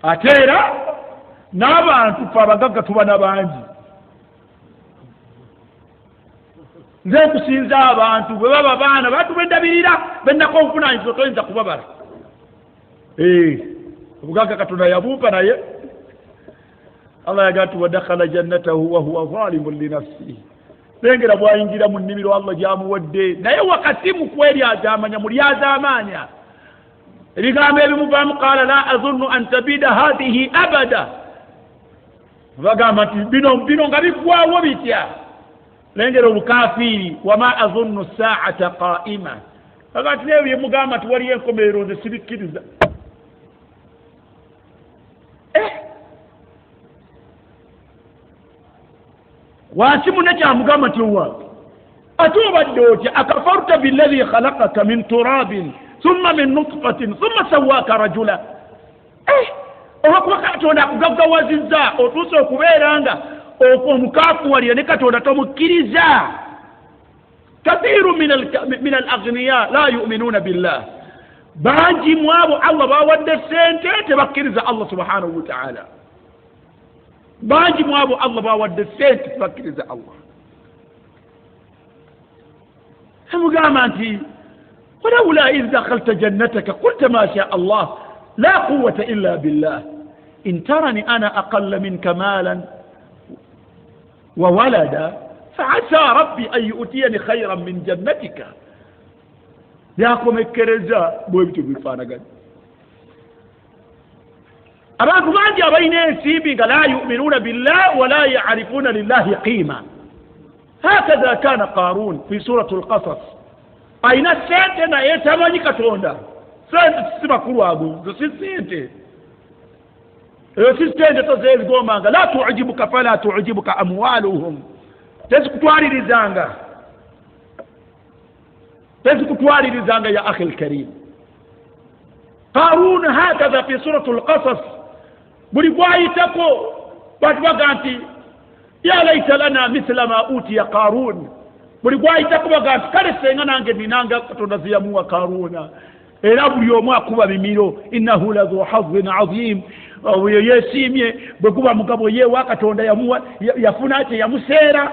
S1: ate era n'abantu fe abagagga tuba n'abangi nze nkusinza abantu bwe baba baana batubendabirira bennako obuvunaanyizibwa toyinza kubabala obugagga katonda yabumpa naye Allah yagaa ti wadakhala jannatahu wa huwa zalimun linafsihi lengera bwayingira mu nnimiro Allah gyamuwadde naye wakati mu kweryazaamanya mulyazaamanya ebigambo ebimuvaamu qaala la azunnu an tabida hadhihi abada bagamba nti bino nga biggwawo bitya lengera obukafiiri wama azunnu saata qaima aga nti naye byemugamba nti waliyo enkomerero nze sibikkiriza wansi munne kyamugamba nti owa ate obadde otya akafarta billadhi khalaqaka min turabin thumma min nutfatin thumma sawwaka rajula olwokuba katonda akugaggawazizza otuuse okubeera nga omukafuwalira ne katonda tomukkiriza kathiru min alaghniya la yu'minuna billah bangi mu abo Allah bawadde ssente tebakkiriza Allah subhanahu wa ta'ala bangi mu abo Allah bawadde ssente tebakkiriza Allah amugamba nti ولولا إذ دخلت جنتك قلت ما شاء الله لا قوة إلا بالله إن ترني أنا أقل منك مالا وولدا فعسى ربي أن يؤتيني خيرا من جنتك ياكم الكرزاء بويبتو بالفانقات أباكم عندي أبين سيبي لا يؤمنون بالله ولا يعرفون لله قيمة هكذا كان قارون في سورة القصص أين السنتنا يتمني كتوندا سنت سبكرو أبو سنتي سنتي تزيد قوما لا تعجبك فلا تعجبك أموالهم تسكتواري رزانغا تسكتواري رزانغا يا أخي الكريم قارون هكذا في سورة القصص بريبواي تكو باتبقى يا ليت لنا مثل ما أوتي قارون buli gwayitako baga nti kale senga nange ninanga katonda ziyamuwa Karuna era buli omu akuba bimiro innahu ladhu hazzin azim oyo yesimye bwe kuba mugabo yewa katonda yamuwa yafuna ate yamuseera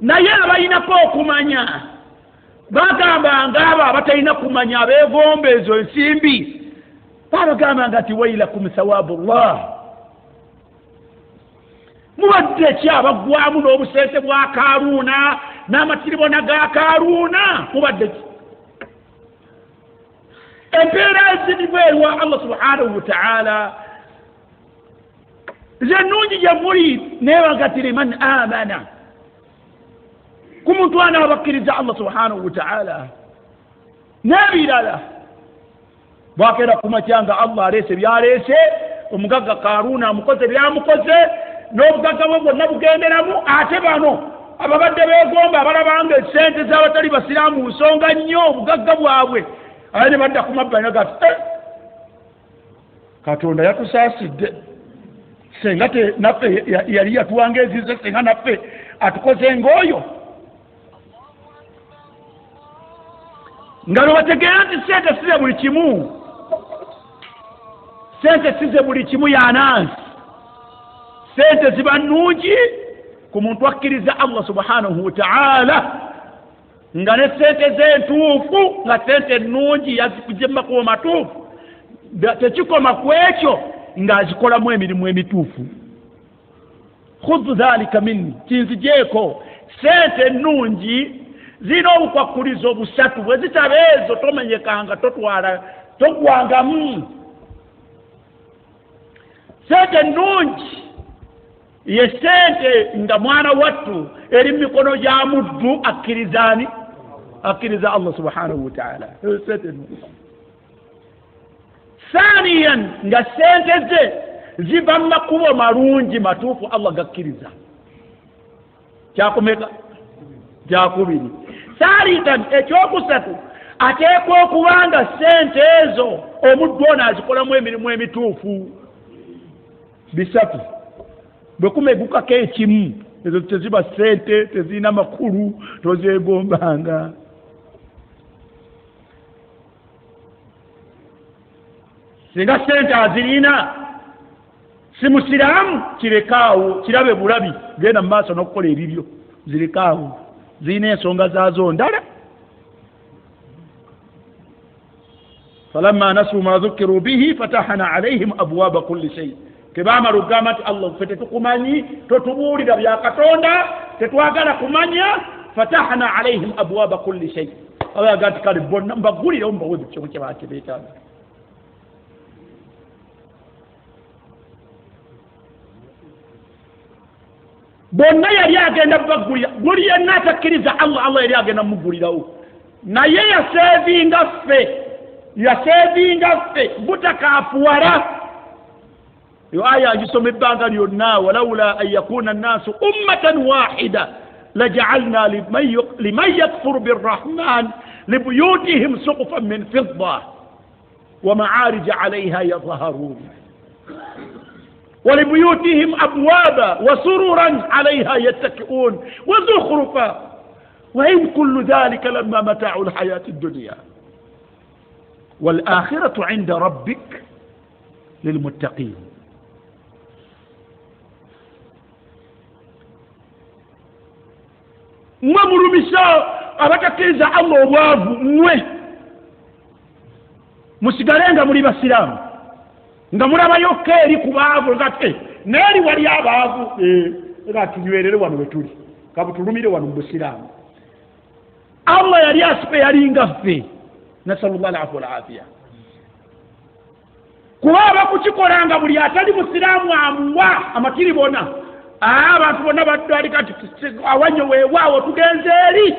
S1: naye abayinako okumanya bagamba ngabo abatalina kumanya abeegomba ezo ensimbi babagamba nga ti wailakum thawabullah mubadde ki abagwamu n'obusente bwa Karuna n'amatiribona ga Karuna mubadde ki empeera eziribwerwa Allah subhanahu wa ta'ala zennungi gye muli neebagatire man amana ku muntu anaabakkiriza Allah subhanahu wa ta'ala n'ebirala bwakeera ku makyanga Allah aleese byaleese omugagga Karuna amukoze byamukoze n'obugagga bwe bwonna bugenderamu ate bano ababadde beegomba abalabanga essente z'abatali basiraamu nsonga nnyo obugagga bwabwe aye ne badda ku mabbali nagati katonda yatusaasidde senga naffe yali yatuwangeezizza senga naffe atukoze ng'oyo nga lwebategeera nti sente size buli kimu sente size buli kimu yanansi sente ziba nnungi ku muntu akkiriza Allah subhanahu wa ta'ala nga ne sente z'entuufu nga sente nnungi yazikugema ku matuufu tekikoma ku ekyo ng'azikolamu emirimu emituufu khudhu dhalika minni kinzijeeko sente nnungi zina obukwakulizo busatu bwe zitaba ezo tomenyekanga togwangamu sente nnungi ye sente nga mwana wattu eri mikono gya muddu akkirizani akkiriza Allah subhanahu wa ta'ala thaniyan nga sente ze ziva mu makubo malungi matuufu Allah gakkiriza kyakumeka kyakubiri thalithan ekyokusatu ateekwa okubanga sente ezo omuddu ono azikolamu emirimu emituufu bisatu bwe kumegukako ekimu ezo teziba ssente tezina makulu tozegombanga. Singa ssente azirina si musiraamu kirekaawo kirabe bulabi genda mu maaso n'okukola ebibyo zirekaawo zirina ensonga zaazo ndala. falamma nasu ma dhukiru bihi fatahna alayhim abwaaba kulli shay. Kebamala okugamba nti Allah ffe tetukumanyi totubuulira bya Katonda tetwagala kumanya fatahna alayhim abwaaba kulli shay. Abayaga nti kale bonna mbagulirawo mbawe buli kimu kye beetaaga. Bonna yali agenda bagulira buli yenna atakkiriza Allah yali agenda mugulirawo naye yasevinga ffe butakaafuwala. Yo aya ngisoma ebbanga lyonna walawula an yakuna annaasu ummatan wahida laja'alna liman yakfuru birrahman libuyutihim suqufan min fidda wa ma'arija 'alayha yadhharun ولبيوتهم أبوابا وسررا عليها يتكئون وزخرفا وإن كل ذلك لما متاع الحياة الدنيا والآخرة عند ربك للمتقين. mwemulumisa abatakkiriza Allah obwavu mmwe musigalenga muli basiraamu nga mulabayo eri ku baavu ngati neeri wali abaavu nga tunywerere wano wetuli kabutulumire wano mu busiraamu. Allah yali asipe yalinga ffe nasallallahu alaihi wa afiya kuba abakukikolanga buli atali musiraamu amuwa amakiri bona abantu bonna badali kati awanyo weewaawo tugenze eri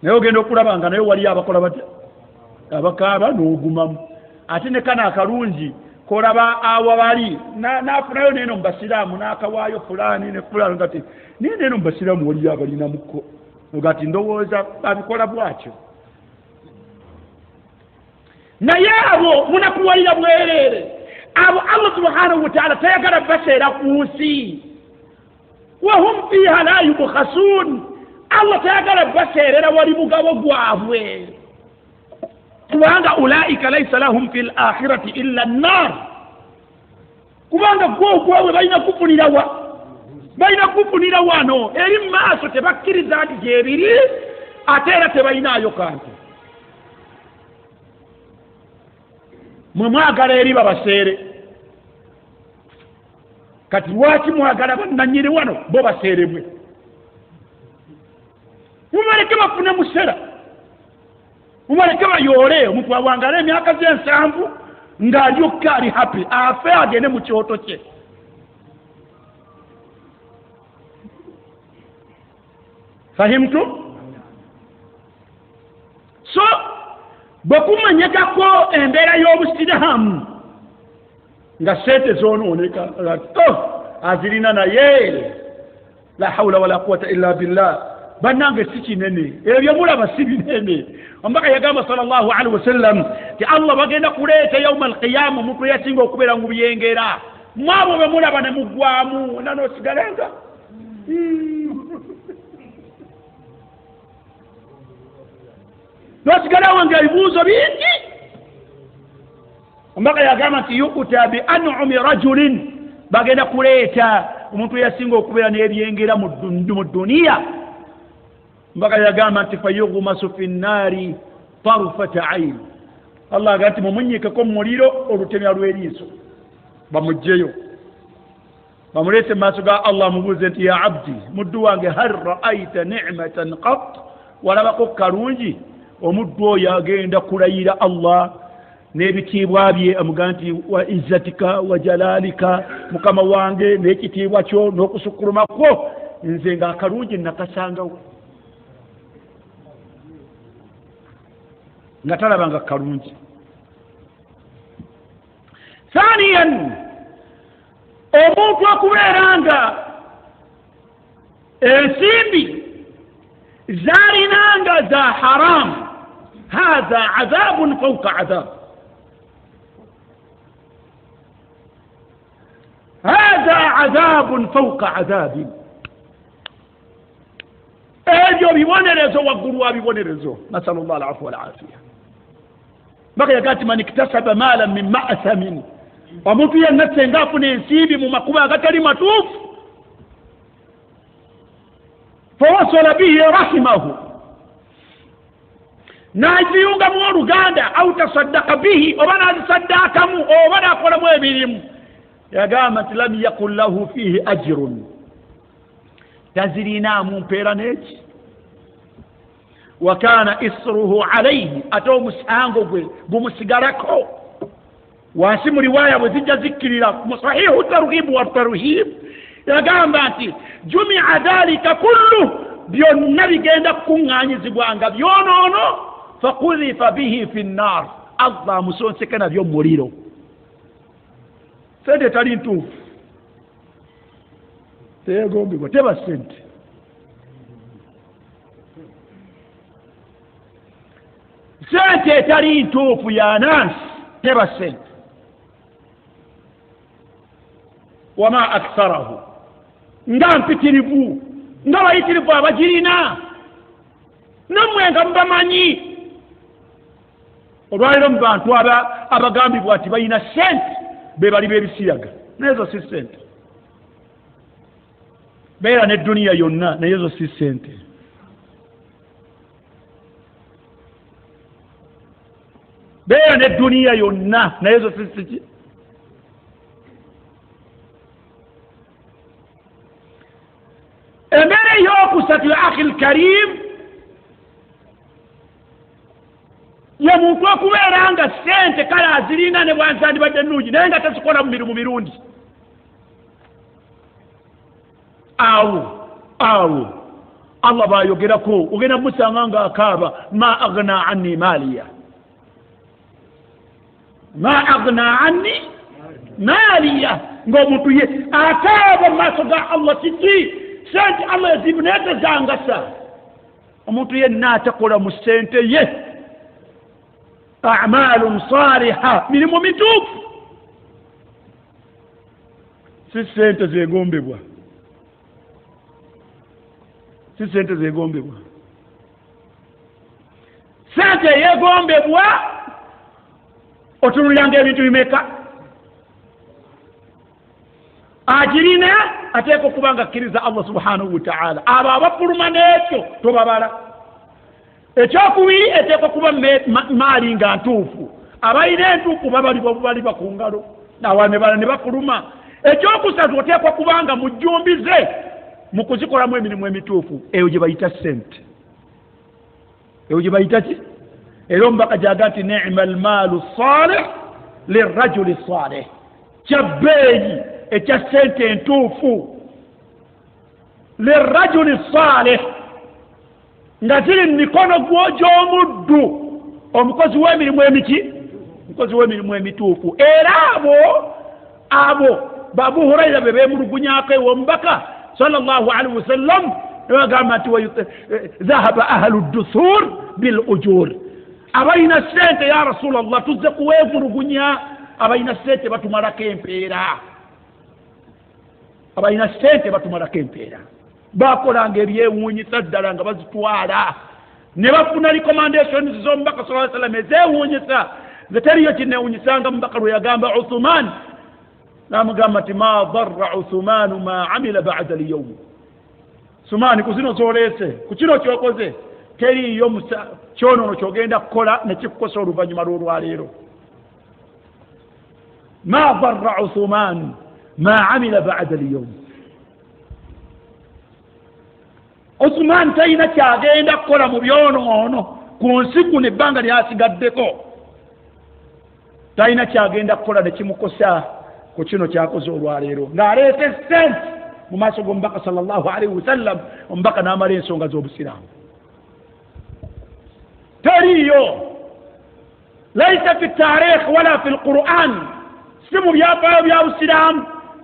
S1: naye ogenda okulaba nga naye wali abakola batya abakaaba n'ogumamu ate ne kana akalungi kolaba awo bali n'afunayo neeno mu basiraamu n'akawaayo fulaani ne fulaani ngati naye neeno mu basiraamu waliyo abalinamuko ngati ndowooza babikola bwatyo. Naye abo munakuwalira bwereere abo Allah subhanahu wa ta'ala tayagala baseera ku nsi wahum fiha la yubkhasun. Allah tayagala baseerera wali mugabo gwabwe kubanga ulaika laysa lahum fil akhirati illa an-nar. Kubanga gwogwawe balina kufunira wano eri maaso tebakkiriza nti gyebiri ate era tebalinayo kantu. Mwe mwagala eri babaseere kati lwaki mwagala bannanyiri wano bo baseerebwe mubaleke bafune musera mubaleke bayoole omuntu awangala emyaka z'ensanvu ng'alyokka ali happy afe agende mu kyoto kye. Fahimtu? So bwe kumanyikako embeera y'obusiraamu nga sente zoonooneka azirina naye la hawla wala quwwata illa billah bannange si kinene ebyo mulaba si binene. Omubaka yagamba sallallahu alaihi wasallam ti Allah bagenda kuleeta yauma alqiyama omuntu yasinga okubeera mu byengera mwabo be mulaba ne muggwamu nanosigalenga nosigalawo nga ebibuuzo bingi. Omubaka yagamba nti yukuta bi an'umi rajulin bagenda kuleeta omuntu yasinga okubeera n'ebyengera mu duniya. Omubaka yagamba nti fayughmasu fi nnaari tarfata ayn. Allah agamba nti mumunyikeko mu muliro olutemya lw'eriiso bamugjeyo bamuleete mu maaso ga Allah mubuuze nti ya abdi muddu wange hal ra'ayta ni'matan qat walabako kalungi. Omuddu oyo agenda kulayira Allah n'ebitiibwa bye amugamba nti wa izzatika wa jalalika mukama wange n'ekitiibwa kyo n'okusukkuluma kwo nze nga akalungi nakasangawo nga talabanga kalungi. Thaniyan omuntu okubeera nga ensimbi zarinanga za haramu هذا عذاب فوق عذاب. هذا عذاب فوق عذاب ebyo bibonerezo waggulu wa bibonerezo nasallallahu alafwa walafiya baka yagati man iktasaba malan min ma'samin omuntu yenna senga afuna ensimbi mu makuba agatali matuufu fawasala bihi rahimahu najiyungamu oluganda au tasaddaka bihi oba nazisaddakamu oba nakolamu emirimu yagamba nti lam yakun lahu fihi ajirun tazirinamu mpeera neki wakana isruhu alaihi ate omusango gwe gumusigalako wansi mu riwaya bwe zijja zikkirira mu sahihu targhibu wa tarhib yagamba nti jumia dhalika kullu byonna bigenda kukuŋŋaanyizibwanga byonoono fakudhifa bihi fi nnar allah amusonseke nabyo muliro sente tali ntuufu teyegombebwa teba sente sente etali ntuufu ya nansi teba sente wama aktharahu nga mpitirivu nga bayitirivu abagirina nammwe nga mubamanyi olwaliro mu bantu abagambibwa nti balina sente be bali b'ebisiyaga nayezo si sente beera ne duniya yonna nayezo si sente beera ne duniya yonna nayezo si siki embeera ey'okusatu ya akhi lkarim ye muntu okubeera nga sente kale azirina ne bwansandibadde ennungi naye nga tazikola mu mirimu mirundi awo allah bayogerako ogenda musanga nga akaaba ma aghna anni maliya ma aghna anni maliya ng'omuntu ye akaaba mu maaso ga allah kiki sente allah yazibu naye tezangasa omuntu yenna atakola mu sente ye a'malun saliha mirimu mituufu si sente zegombebwa si sente zegombebwa sente yegombebwa otunuliranga ebintu bimeka agirina ateeka okuba nga akkiriza allah subhanahu wa ta'ala abo abafuluma n'ekyo tobabala ekyokubiri eteeka okuba maali nga ntuufu abalina entuufu baliba ku ngalo awamebala ne bafuluma ekyokusatu oteekwa kuba nga mujjumbize mu kuzikolamu emirimu emituufu eyo gye bayita sente eyo gye bayita ki era omubaka gyaga nti ni'ma almaalu salih lirajuli salih kyabbeeyi ekya sente entuufu lirajuli salih nga ziri mu mikono gy'omuddu omukozi w'emirimu emiki omukozi w'emirimu emituufu era abo babu hurayra be beemulugunyako ew'omubaka sallallahu alaihi wasallam nebagamba nti dhahaba ahlu duthur bil ujur abalina sente ya rasulallah tuzze kuweemulugunya abalina sente batumalako empeera abalina sente batumalako empeera bakolanga ebyewuunyisa ddala nga bazitwala ne bafuna recommendation z'omubaka sallallahu alaihi wasallam ezeewuunyisa ze teriyo kinewuunyisanga mubaka lwe yagamba Uthman namugamba nti ma darra Uthmanu ma amila ba'da al-yawm Sumani kuzino zoleese ku kino kyokoze teriyo kyonono kyogenda kukola nekikukosa oluvannyuma lw'olwaleero ma darra Uthman ma amila ba'da al-yawm Uthman talina kyagenda kukola mu byonoono ku nsi kuno ebbanga lyasigaddeko talina kyagenda kukola nekimukosa ku kino kyakoze olwaleero ng'aleeta sente mu maaso g'omubaka sallallahu alaihi wasallam omubaka n'amala ensonga z'obusiraamu teriyo laisa fi taarikh wala fi lquran si mu byafaayo bya busiraamu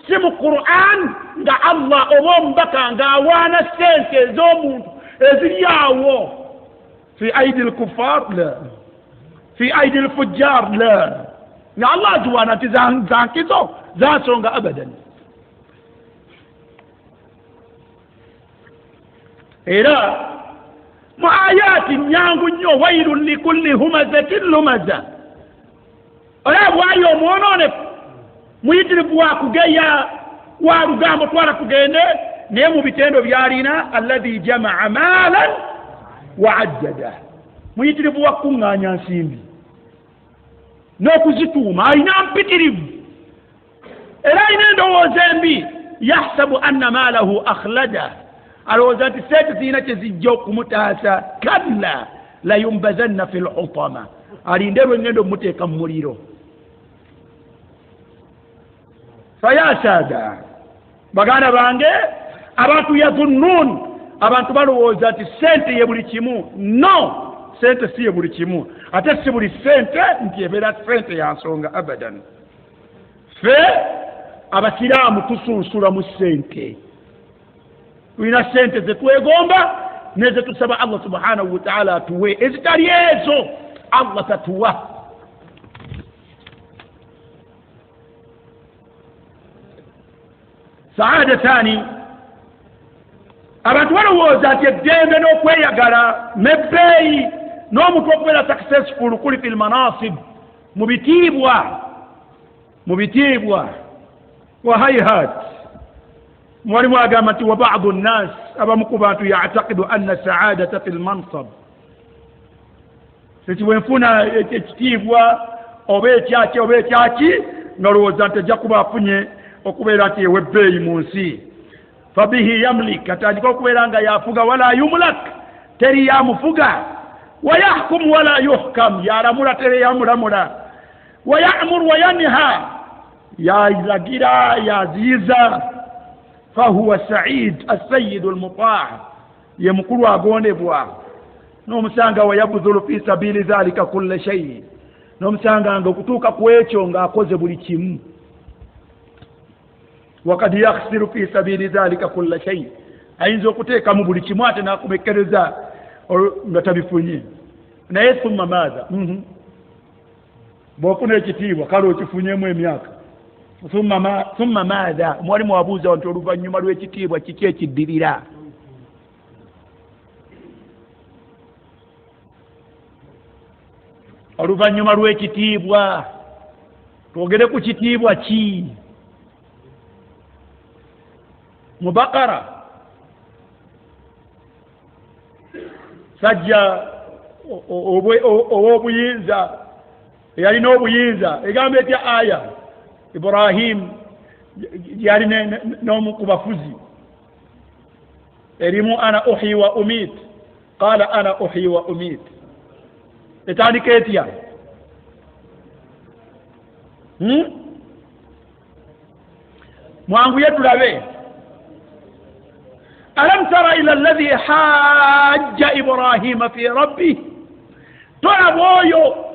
S1: si mu quran nga allah oba omubaka ng'awaana sente ez'omuntu eziri awo fi aidi lkuffar la fi aidi lfujjar la nga allah aziwaana nti zankizo zansonga abadan era mu ayati nyangu nnyo wailun likulli humazatin lumaza olaba bwayo omwononefu muyitirivu wakugeya wa lugambo twala tugende naye mu bitendo byalina alladhi jamaa maalan wa ajjada muyitirivu wakuŋŋaanya nsimbi n'okuzituuma alina mpitirivu era alina endowooza embi yahsabu anna maalahu akhlada alowooza nti sente zirina kye zijja okumutaasa kalla layumbazanna fi lhutama alinde lwengendo mumuteeka mu muliro faya saada baganda bange abantu yadhunnun abantu balowooza nti sente ye buli kimu no sente si ye buli kimu ate si buli sente nti ebeera sente ya nsonga abadan fe abasiraamu tusunsula mu sente tulina sente zetwegomba nezetusaba Allah subhanahu wa ta'ala atuwe ezitali ezo Allah tatuwa saada thani abantu balowooza nti eddembe n'okweyagala nebbeeyi n'omuntu okubeera successful kuli fil manasib mu bitiibwa wa hayhat mwalimu agamba nti wa ba'du nnas abamu ku bantu ya'taqidu anna sa'adata fil mansab kati bwenfuna ekitiibwa oba ekyaki nga lowooza nti ajja kuba afunye okubeera nti ewe ebbeeyi mu nsi fabihi yamlik atandika okubeera nga yafuga wala yumlak teri yamufuga wayahkum wala yuhkam yalamula teri yamulamula wayamur wayanha yalagira yaziiza fahuwa said assayidu almutaa ye mukulu agondebwa n'omusanga wayabudhulu fi sabili dhalika kulla shay n'omusanga nga okutuuka ku ekyo ng'akoze buli kimu wakad yakhsiru fi sabili dhalika kulla shay ayinza okuteekamu buli kimu ate n'akumekereza nga tabifunye naye thumma maadha bw'ofuna ekitiibwa kale okifunyemu emyaka thumma maadha mwalimu wabuuza nti oluvannyuma lw'ekitiibwa kiki ekiddirira oluvannyuma lw'ekitiibwa twogere ku kitiibwa ki mu Bakara sajja ow'obuyinza eyalina obuyinza egamba etya aya Ibrahim yali n'omu ku bafuzi erimu ana uhyi wa umit qala ana uhyi wa umit etandika etya mwanguye tulabe alam tara ila alladhi hajja ibrahima fi rabbih tolaba oyo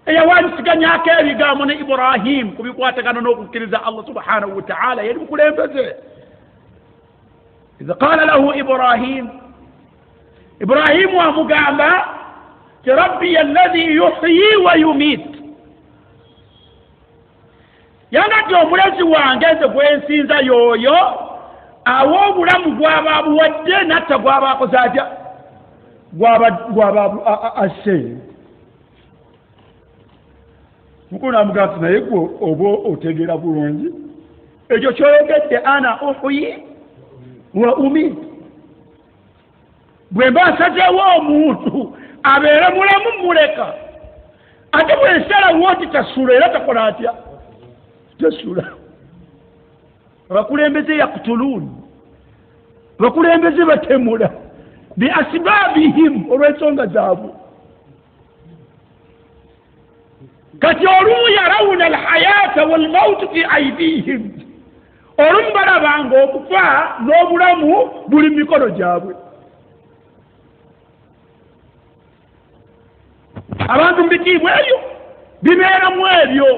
S1: eyawandisiganyako ebigambo ne Ibrahim ku bikwatagana n'okukkiriza Allah subhanahu wa ta'ala yali mukulembeze idh qala lahu Ibrahimu amugamba ti rabbi alladhi yuhyi wa yumit yangati omulezi wange nze gwensinza yoyo awo obulamu gwaba buwadde natta gwaba akoze atya gwaba asse mukulu namugamba naye gwe oba otegeera bulungi ekyo kyoyogedde ana uhyi wa umit bwe mba nsazeewo omuntu abeere mulamu muleka ate bwe nsalawo nti tasula era takola atya tasula abakulembeze yakutuluuni abakulembeze batemula biasibabihim olw'ensonga zaabwe kati olumu yarawuna alhayata walmautu fi aidihim olumu balabanga okufa n'obulamu buli mu mikono gyabwe abantu mubitiibwa ebyo bibeeramu ebyo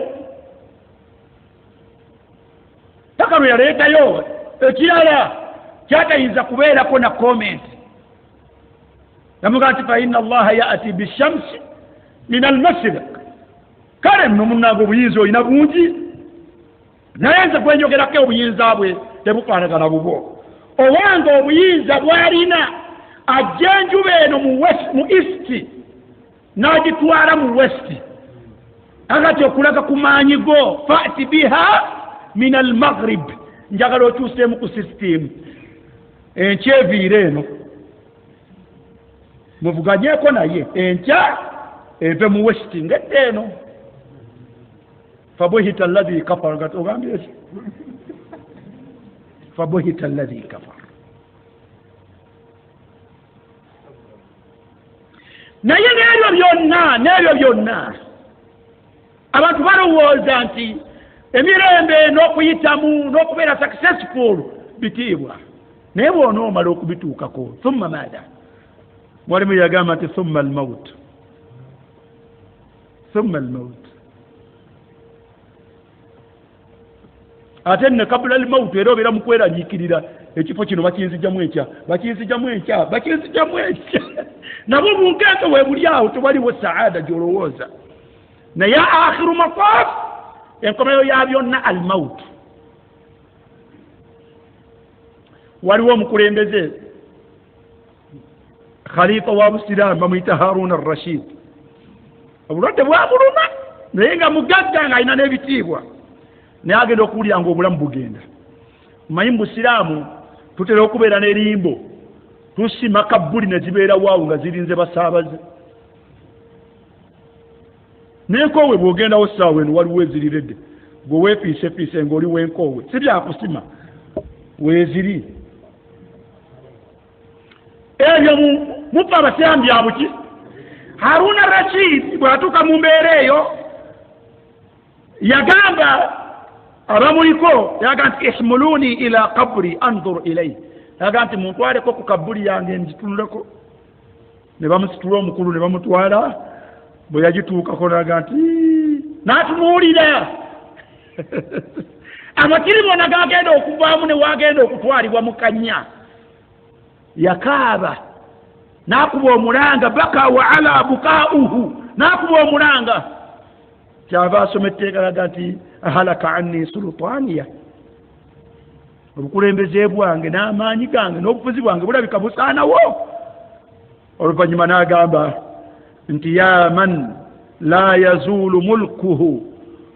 S1: taka lwe yaleetayo ekirala kyatayinza kubeerako na comment namuga nti fa inna allaha ya'ti bishamsi min almashriq kale nno munnange obuyinza olina bungi naye nze gwenjogerako obuyinza bwe tebufaanagana bubwo owange obuyinza bwalina ajja enjuba eno mu east n'agitwala mu west agati okulaga ku maanyi go fati biha min almaghrib njagala okyuseemu ku sisitimu enkya eviira eno muvuganyeeko naye enkya eve mu west ngedde eno fabuhita alladhi kafara gati ogambye eki fabuhita alladhi kafara naye n'ebyo byonna abantu balowooza nti emirembe n'okuyitamu n'okubeera successful bitiibwa naye bw'onoomala okubituukako thumma maada mwalimu yagamba nti thumma almaut ate ne kabula almaut era obeera mu kweranyiikirira ekifo kino bakinzijamu enkya nabo bunkenke weebuli awo tewaliwo saada gy'olowooza naye akhiru mataaf enkomeyo ya byonna almaut waliwo omukulembeze khalifa wa busiraamu bamuyita Harun al-Rashid obulwadde bwamuluma naye nga mugagga nga alina n'ebitiibwa naye agenda okuwulira nga obulamu bugenda mumanyi mu busiraamu tutera okubeera n'erimbo tusima kabbuli ne zibeera waawo nga zirinze basaabaze n'enkoowe bw'ogendawo ssaawa eno waliwo eziriredde gwe weefiisefiise ng'oli w'enkoowe si byakusima weeziri ebyo mufa abasiraamu byabuki Harun al-Rashid bw'atuuka mu mbeera eyo yagamba abamuliko yaga nti ihmuluni ila qabri anzur ilayhi yaga nti muntwaleko ku kabbuli yange ngitunuleko ne bamusitula omukulu ne bamutwala bwe yagituukako naga nti n'atunuulira amakiri gonna gagenda okuvaamu ne wagenda okutwalibwa mu kannya yakaaba n'akuba omulanga baka wa ala bukaauhu n'akuba omulanga kyava asoma etteeka laga nti ahalaka anni sultaniya obukulembeze bwange n'amaanyi gange n'obufuzi bwange bulabika busaanawo oluvannyuma n'agamba nti ya man la yazuulu mulkuhu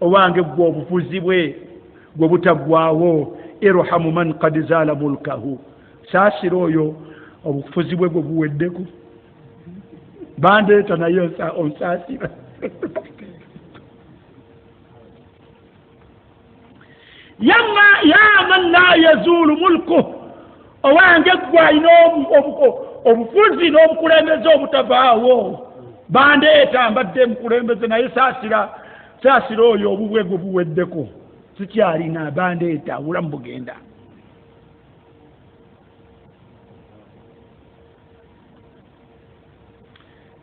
S1: owange gwe obufuzi bwe gwe butaggwaawo irhamu man qad zaala mulkahu saasira oyo obufuzi bwe gwe buweddeko bandeeta naye onsaasira ya man la yazuulu mulkuhu owange gwe alina obufuzi n'obukulembeze obutavaawo bandeeta mbadde mukulembeze naye saasira oyo obubwe gwe buweddeko sikyalina bandeeta obulamu bugenda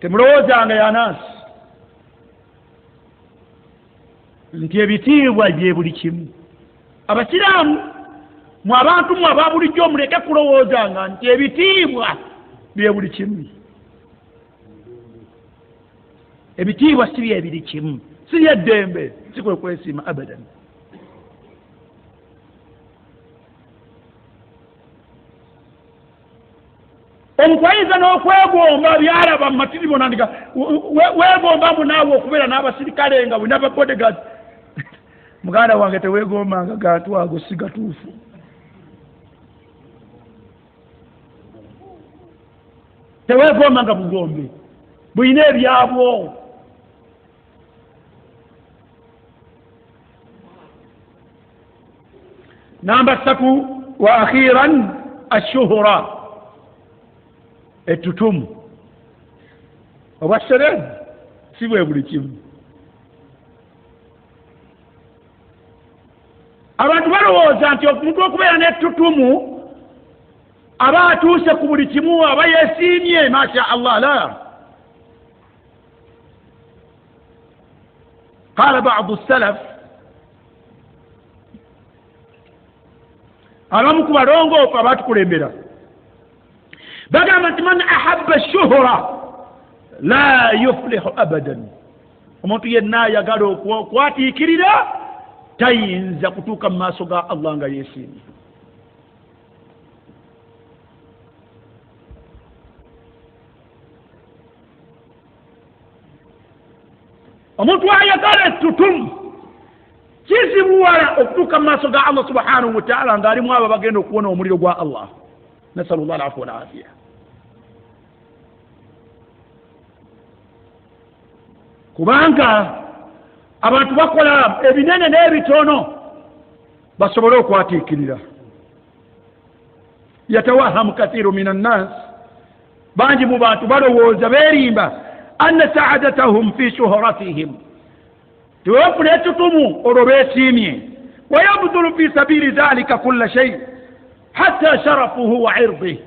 S1: temulowoozanga yanansi nti ebitiibwa bye buli kimu abasiraamu mu abantu mu aba bulijjo muleke kulowoozanga nti ebitiibwa bye buli kimu ebitiibwa si bye biri kimu si lyeddembe si kwe kwesiima abadan omukwayiza n'okwegomba byalaba mu matiri bonandika weegombamu naawe okubeera n'abasirikale nga bwina babodegaadi muganda wange teweegombanga gatwago si gatuufu teweegombanga bugombe buyina ebyabwo namba 3 wa akhiran ashuhura ettutumu obwaserezi si bwe buli kimu abantu balowooza nti omuntu okubeera n'ettutumu aba atuuse ku buli kimu aba yeesiimye masha allah la qala ba'du salaf abamu ku balongoofu abatukulembera bagamba nti man ahabba shuhura la yuflihu abadan omuntu yenna ayagala okwatiikirira tayinza kutuuka mu maaso ga allah nga yeesiimye omuntu ayagala ettutumu kizibuwala okutuuka mu maaso ga Allah subhanahu wa ta'ala ng'alimu abo bagenda okuwona omuliro gwa Allah. nasalullah alafu walafiya. kubanga abantu bakola ebinene n'ebitono basobole okwatiikirira. yatawahamu kathiru min annas, bangi mu bantu balowooza beerimba anna saadatahum fi shuhratihim, tewafuna ettutumu olwo beesiimye. wayabdulu fi sabili dhalika kulla shay hatta sharafuhu wa irdih,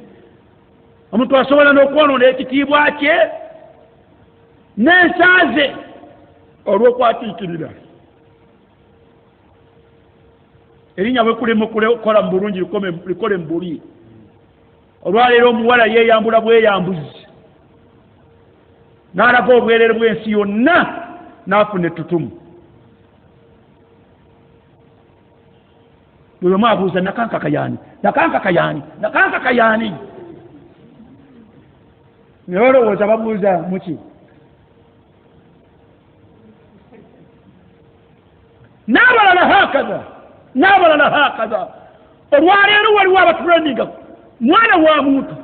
S1: omuntu asobola n'okwonoona ekitiibwa kye n'ensaaze olw'okwatiikirira. erinnya bwe kulema okukola mu bulungi likole mu bubi. olwaleero omuwala yeeyambula bweyambuzi n'alaga obwereere bw'ensi yonna n'afuna ettutumu. bwe bwe mwabuuza nakanka kayaani naye olowooza babuuza muki? n'abalala hakaza. olwaleero waliwo abatulaninga mwana wa muntu,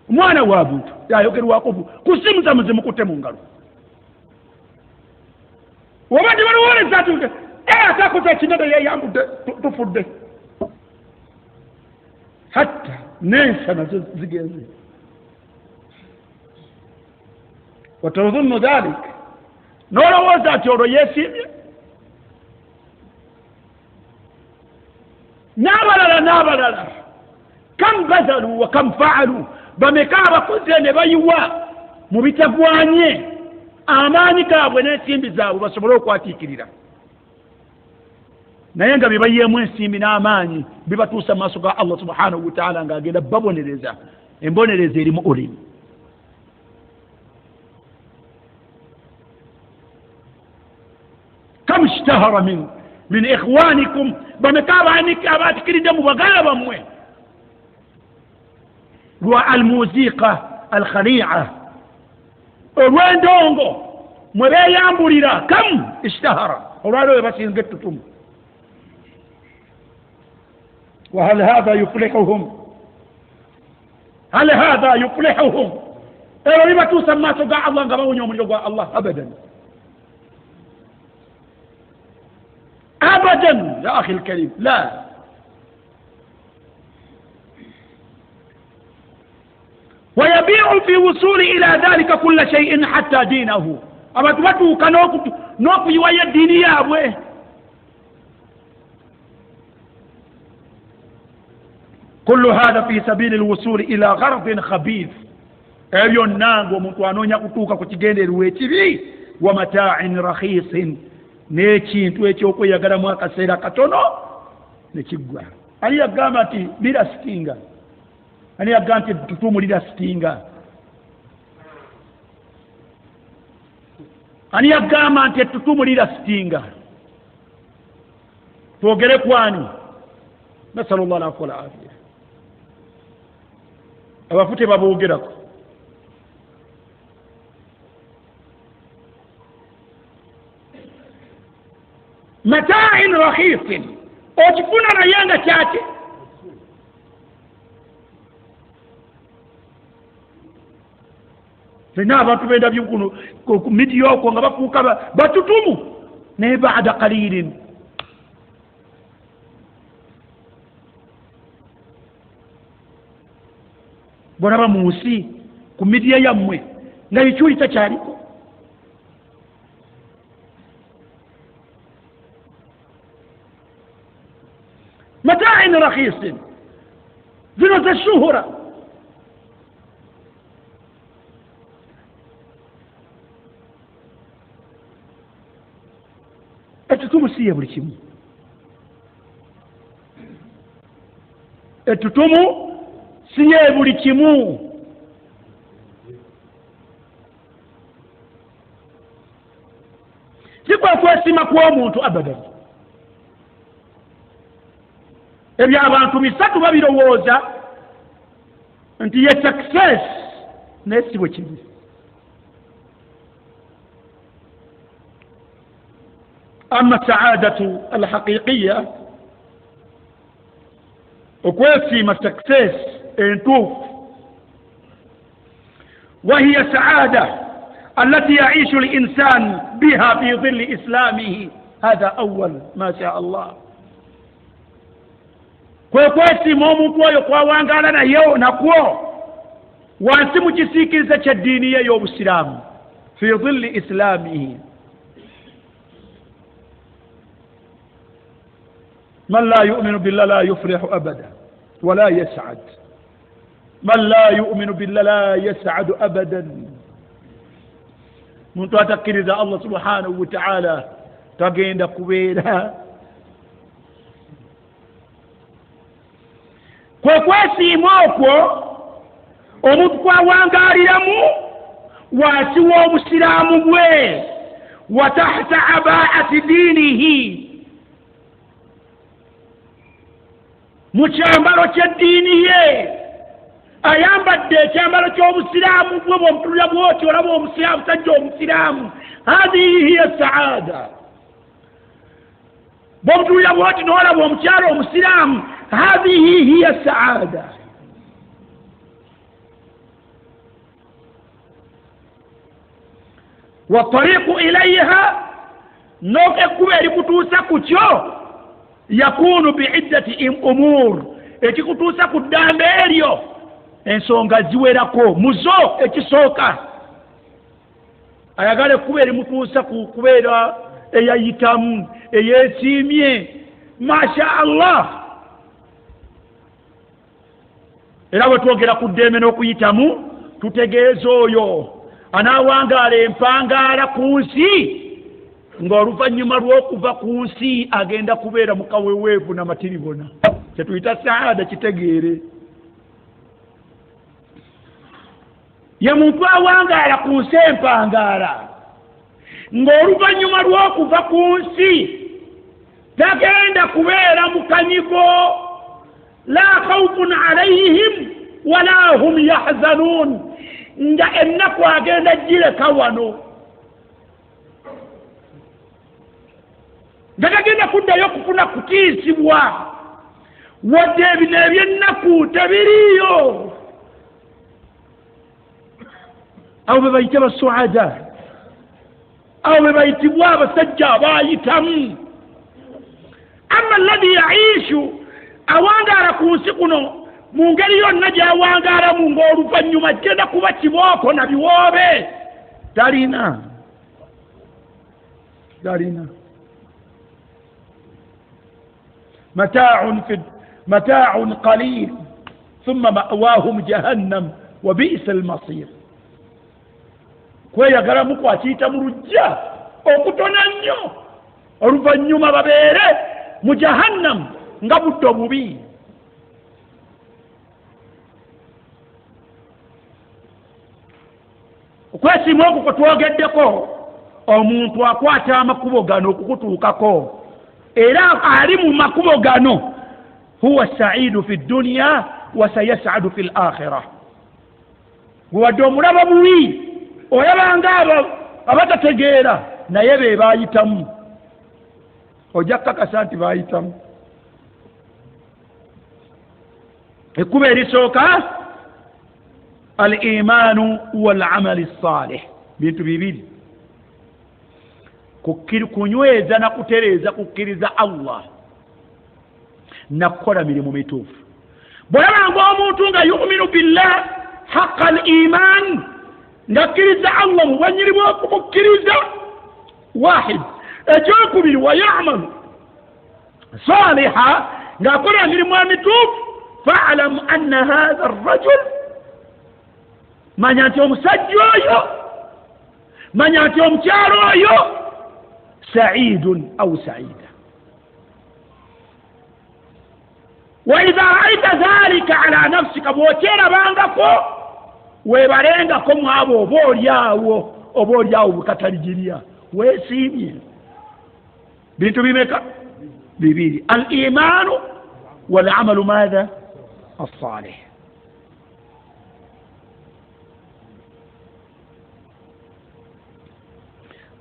S1: mwana wa muntu yayogerwako kusimuza muzimu kutte mu ngalo. obadde balowoleza ati atakoze ekinene yeyambudde tufudde. hatta n'ensa nazo zigenze. watadhunnu dhalik, n'olowooza ati olwo yeesiimye. n'abalala kam bazalu wa kam faalu, bameka abakoze ne bayiwa mu bitagwanye amaanyi gaabwe n'ensimbi zaabwe basobole okwatiikirira. naye nga bibayeemu ensimbi n'amaanyi bibatuusa mu maaso ga Allah subhanahu wa ta'ala ng'agenda babonereza embonereza erimu ulimi. kam ishtahara min ikhwanikum, bameka abatikiridde mu bagala bammwe lwa almuziqa alkhali'a, olw'endongo mwe beeyambulira. kam ishtahara, olwaliwo we basinga ettutumu. وهل هذا يفلحهم ايوا لما تسمى تقع الله قبون يوم يقع الله ابدا يا اخي الكريم. لا، ويبيع في وصول الى ذلك كل شيء حتى دينه. اما تبتو كنوكو يويا الدينية ابوه. كل هذا في سبيل الوصول إلى غرض خبيث. ebyo nango omuntu anoonya kutuuka ku kigendererwa ekibi. wa mata'in rakhisin, n'ekintu ekyokweyagalamu akaseera katono ne kiggwa. ani yagamba nti lirasitinga? ani yagamba nti tutumu lirasitinga? ani yagamba nti tutumu lirasitinga? twogere kwani? nasalullah alafu wal afiya. abafute baboogerako. mata'in rakhisin, okifuna naye nga kyaki? fena abantu bendabyo kuno ku midiya okwo nga bafuuka batutumu, naye ba'da qalilin bonaba mu nsi ku midiya yammwe nga ekyuli takyaliko. mata'in rakhisin, zino za shuhura. ettutumu si ye buli kimu. ettutumu si ye buli kimu. sikwa kwesima kw'omuntu abadan. ebyo abantu bisatu babirowooza nti ye success, naye si bwe kiri. أما السعادة الحقيقية وكويسي ما سكسيس انتوف، وهي سعادة التي يعيش الإنسان بها في ظل إسلامه. هذا أول ما شاء الله. kwekwesi omuntu oyo kwawangala naye nakwo wansi mu kisiikirize ky'eddiini ye y'obusiraamu fi dhilli islaamihi. man la yuminu billah la yuflihu abada wala yas'ad. man la yuminu billah la yas'adu abadan. muntu atakkiriza Allah subhanahu wa ta'ala tagenda kubeera. kwekwesiima okwo omuntu kwawangaaliramu wansi w'obusiraamu bwe wa tahta abaati diinihi, mu kyambalo ky'eddiini ye ayambadde ekyambalo ky'obusiraamu bwe. bw'omutunula bw'oti olaba omusiraamu tajja omusiraamu. hadhihi hiya saada. bw'omutunula bw'oti n'olaba omukyalo omusiraamu, hadhihi hiya saada. والطريق إليها نوكا لكتوسا كتشو يكون بعدة أمور. ekikutuusa ku ddamba eryo ensonga ziwerako muzo. ekisooka ayagala ekkuba erimutuusa ku kubeera eyayitamu eyeesiimye masha Allah. era bwe twogera ku ddembe n'okuyitamu tutegeeza oyo anaawangaala empangaala ku nsi ng'oluvannyuma lw'okuva ku nsi agenda kubeera mu kaweweevu n'amatiribona. kyetuyita saada kitegeere. ye muntu awangaala ku nsi empangaala ng'oluvannyuma lw'okuva ku nsi tagenda kubeera mu kanyigo. la khawfun alayhim wala hum yahzanuun. nga ennaku agenda gireka wano, nga tagenda kuddayo kufuna kutiisibwa wadde ebino eby'ennaku tebiriiyo. abo be bayite basuada, abo be bayitibwa abasajja abaayitamu. amma alladhi yaishu awangaala ku nsi kuno mu ngeri yonna gy'awangaalamu ng'oluvannyuma genda kuba kibooko na biwoobe talina. mataa'un qalil thumma ma'waahum jahannam wa bi'sa al-masir. kweyagalamu kwakiyita mu lujja okutona nnyo, oluvannyuma babeere mu jahannam nga budde bubi. okwesiima okwo kwe twogeddeko omuntu akwata amakubo gano okukutuukako era ali mu makubo gano huwa saidu fi dunya wa sayasadu fi l'akhira. wadde omulaba buwi oyabanga abatategeera naye be baayitamu ojja kukakasa nti baayitamu. ekkuba erisooka al-imaanu wal-amali as-saalih. bintu bibiri: kunyweza na kutereeza kukkiriza Allah na kukola mirimu mituufu. bw'olabanga omuntu nga yuminu billah haqqa al-iman, ngakkiriza Allah mu bwanyiri bw'okumukkiriza wahid. ekyokubiri wa ya'malu saaliha, ng'akola emirimu emituufu. fa'lam anna hadha ar-rajul, manya nti omusajja oyo, manya nti omukyalo oyo saidun au saida. wa idha ra'aita dhalika ala nafsika, bw'okyerabangako weebalengako mu abo oba olyawo bukataligirya weesiimye. bintu bimeka? bibiri: al-imaanu wal-amalu maadha as-saalih.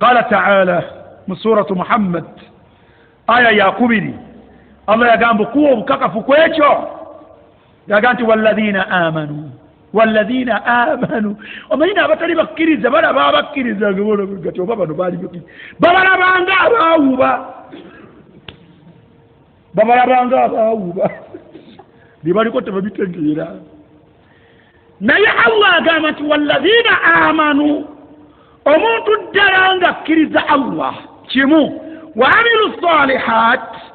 S1: قال تعالى mu suratu Muhammad aya yakubiri Allah yagamba kuwa obukakafu kwekyo yaga nti walladhina amanu omanyina abatali bakkiriza balaba abakkiriza gati oba bano baali babalabanga abaawuba libaliko tebabitegeera naye Allah agamba nti walladhina amanu omuntu ddala nga akkiriza Allah kimu wa amilu salihat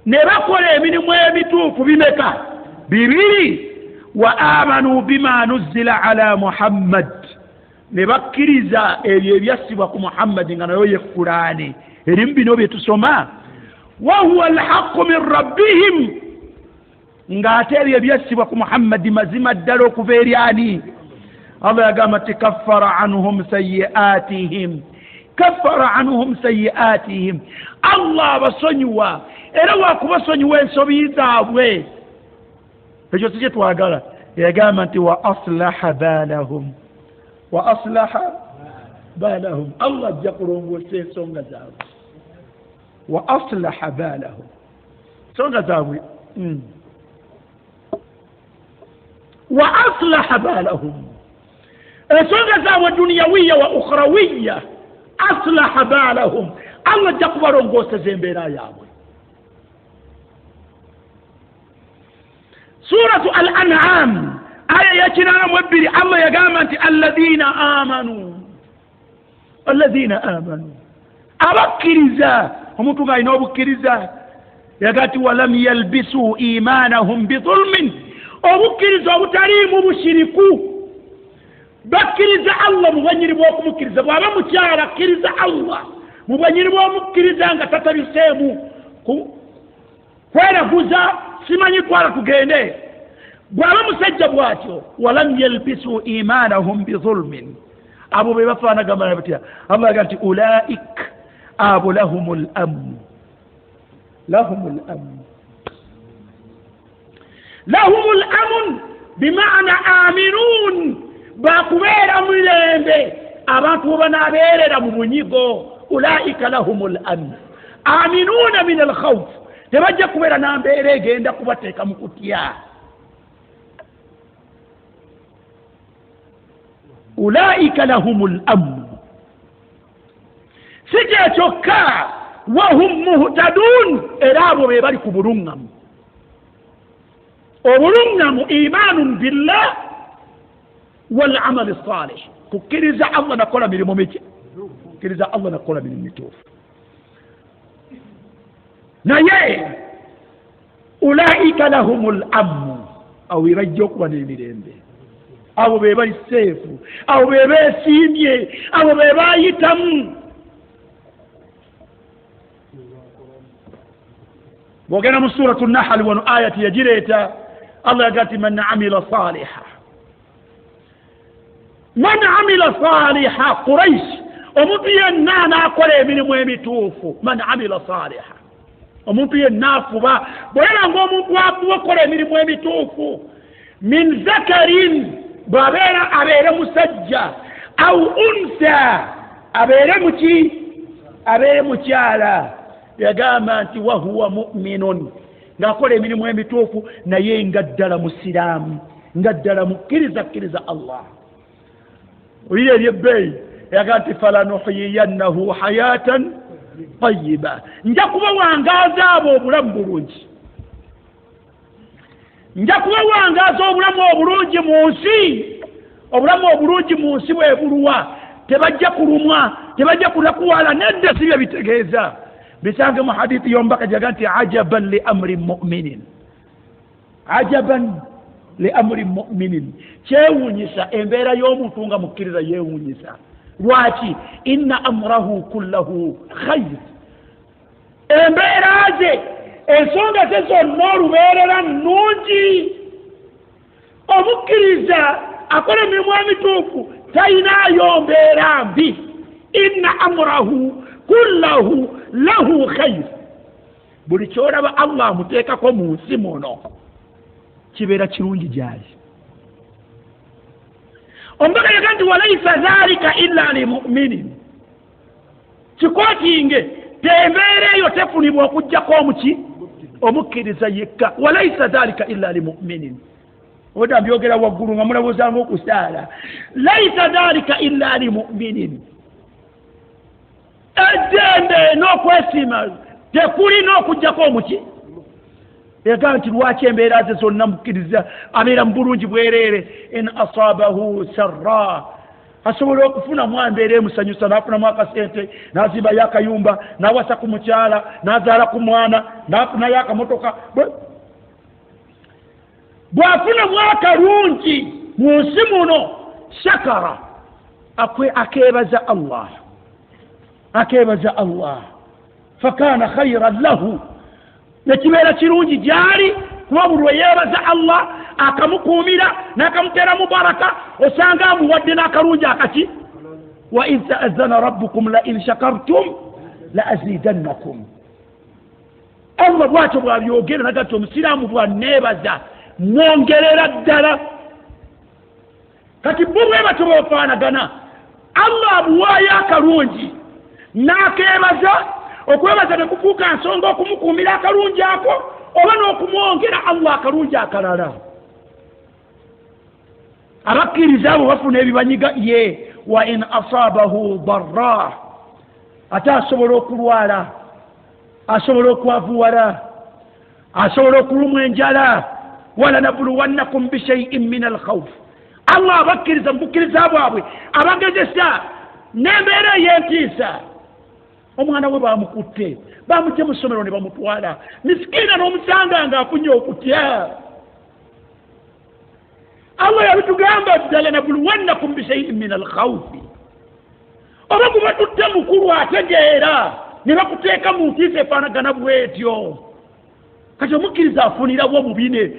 S1: ne bakola emirimu emituufu bimeka bibiri wa amanu bima nuzzila ala Muhammad ne bakkiriza ebyo ebyassibwa ku Muhammad nga nayo ye Qur'ani erimu bino bye tusoma wa huwa alhaqqu min rabbihim nga ate ebyo ebyassibwa ku Muhammad mazima ddala okuva eri ani Allah yagamba nti kaffara anhum sayi'atihim Allah abasonyiwa era wakubasonyiwa ensobi zaabwe ekyo si kye twagala yagamba nti wa aslaha balahum Allah ajja kulongoosa ensonga zaabwe wa aslaha balahum ensonga zaabwe wa aslaha balahum ensonga zaabwe duniyawiya wa ukhrawiya aslaha balahum Allah ajja kubalongooseza embeera yaabwe suratu al-an'am aya ya 82 Allah yagamba nti alladhina amanu abakkiriza omuntu ng'alina obukkiriza yaga nti walam yalbisu imanahum bidhulmin obukkiriza obutaliimu bushiriku bakkiriza Allah mu bwanyiri bw'okumukkiriza bw'aba mukyala akkiriza Allah mu bwanyiri bw'omukkiriza nga tatabiseemu kweraguza simanyi twala tugende bw'aba musajja bw'atyo walam yalbisu imanahum bidhulmin abo be bafaanagambana batya Allah yaga nti ulaik abo lahumul amn bimaana aminun bakubeera mulembe abantu bobanabeerera mu bunyigo ulaika lahumul amn aminuna min alkhawf tebajja kubeera nambeera egenda kubateeka mu kutya ulaika lahumul amn si kyekyoka wahum muhtadun era abo be bali ku bulungamu obulungamu imanun billah wal amal salih kukkiriza Allah nakola mirimu miki kukkiriza Allah nakola mirimu mituufu naye ulaika lahumul amn awo ebajja okuba n'emirembe abo be bali seefu abo be beesiimye abo be bayitamu bwogenda mu suratu Nahl wano ayati yagireeta Allah yagati man amila saliha Quraish omuntu yenna anaakola emirimu emituufu man amila saliha omuntu yenna afuba bw'eranga omuntu afuba okola emirimu emituufu min zakarin bw'abeera abeere musajja au unsa abeere mukyala yagamba nti wahuwa mu'minun ng'akola emirimu emituufu naye nga ddala musiraamu nga ddala mukkiriza Allah oyire eryebbeeyi yagamba nti falanuhyiyannahu hayatan tayyiba nja kuba wangaaza abo obulamu bulungi nja kuba wangaaza obulamu obulungi mu nsi obulamu obulungi mu nsi bwe buluwa tebajja kulumwa tebajja kulakuwala nedda si bye bitegeeza bisange mu hadithi yombaka jaga nti ajaban li amri mu'minin kyewuunyisa embeera y'omuntu nga mukkiriza yeewuunyisa lwaki inna amrahu kullahu khayr embeera ze ensonga ze zonna olubeerera nnungi omukkiriza akola emirimu emituufu tayinaayo mbeera mbi inna amrahu kullahu lahu khayr buli kyolaba Allah amuteekako mu nsi muno kibeera kirungi gyali ombaka yaga nti walaysa dhalika illa limuminin kikwatinge tembeera eyo tefunibwa okujjako omuki omukkiriza yekka walaisa dhalika illa limuminin oda mbyogera waggulu nga mulabuzanga okusaala laisa dhalika illa limuminin eddembe n'okwesiima tekulina okujjako omuki yagamba nti lwaki embeera ze zonna mukkiriza abeera mu bulungi bwereere in asabahu sarra asobola okufunamu embeera emusanyusa n'afunamu akasente n'azimbayo akayumba n'awasa ku mukyala n'azaala ku mwana n'afunayo akamotoka bw'afunamu akalungi mu nsi muno shakara akeebaza allah fakana khairan lahu nekibeera kirungi gyali kuba buli lwe yeebaza allah akamukuumira n'akamuteeramu baraka osanga amuwadde n'akalungi akaki wa in ta'azzana rabbukum la in shakartum la azidannakum allah bw'atyo bw'abyogera nagati omusiraamu bwanneebaza mwongerera ddala kati bo bwe batyo bwefaanagana allah amuwaayo akalungi n'akeebaza okwebaza ne kufuuka nsonga okumukuumira akalungi ako oba n'okumwongera allah akalungi akalala abakkiriza abo bafuna ebibanyiga ye wa in asabahu darra ate asobola okulwala asobola okwavuwala asobola okulumwa enjala walanabuluwannakum bishaiin min alkhawf allah abakkiriza mu bukkiriza bwabwe abagezesa n'embeera ey'entiisa omwana we bamukutte bamugye mu ssomero ne bamutwala misikiina n'omusanga ng'afunye okutya allah yabitugamba ddala nabuluwannakum bishaiin min alkhawfi oba kuba tutte mukulu ategeera ne bakuteeka mu ntiisa efaanagana bwetyo kati omukkiriza afunirawo mubine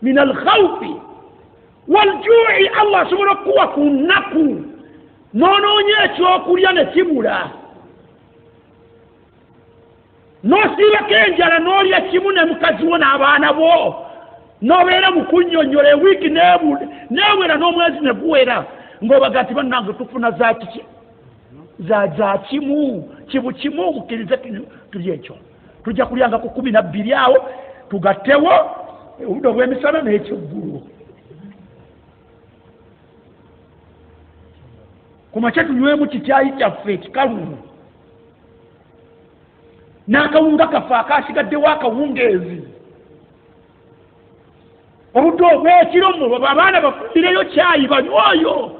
S1: min alkhawfi waljui allah asobola okukuwa ku nnaku n'onoonya ekyokulya ne kibula n'osiibako enjala n'olya kimu ne mukazi wo n'abaana bo n'obeera mu kunnyonnyola ewiiki neewera n'omwezi ne guwera ng'obaga nti bannange tufuna zakiki za kimu kibu kimu mukkirize tulya ekyo tujja kulyanga ku 12 awo tugattewo obudde obw'emisana n'ekyeggulu ku makya tunywemu kikyayi kyaffe ekikalumu n'akawunga kaffe akasigaddewo akawungeezi obudde obw'ekiro abaana bafudireyo kyayi banywoyo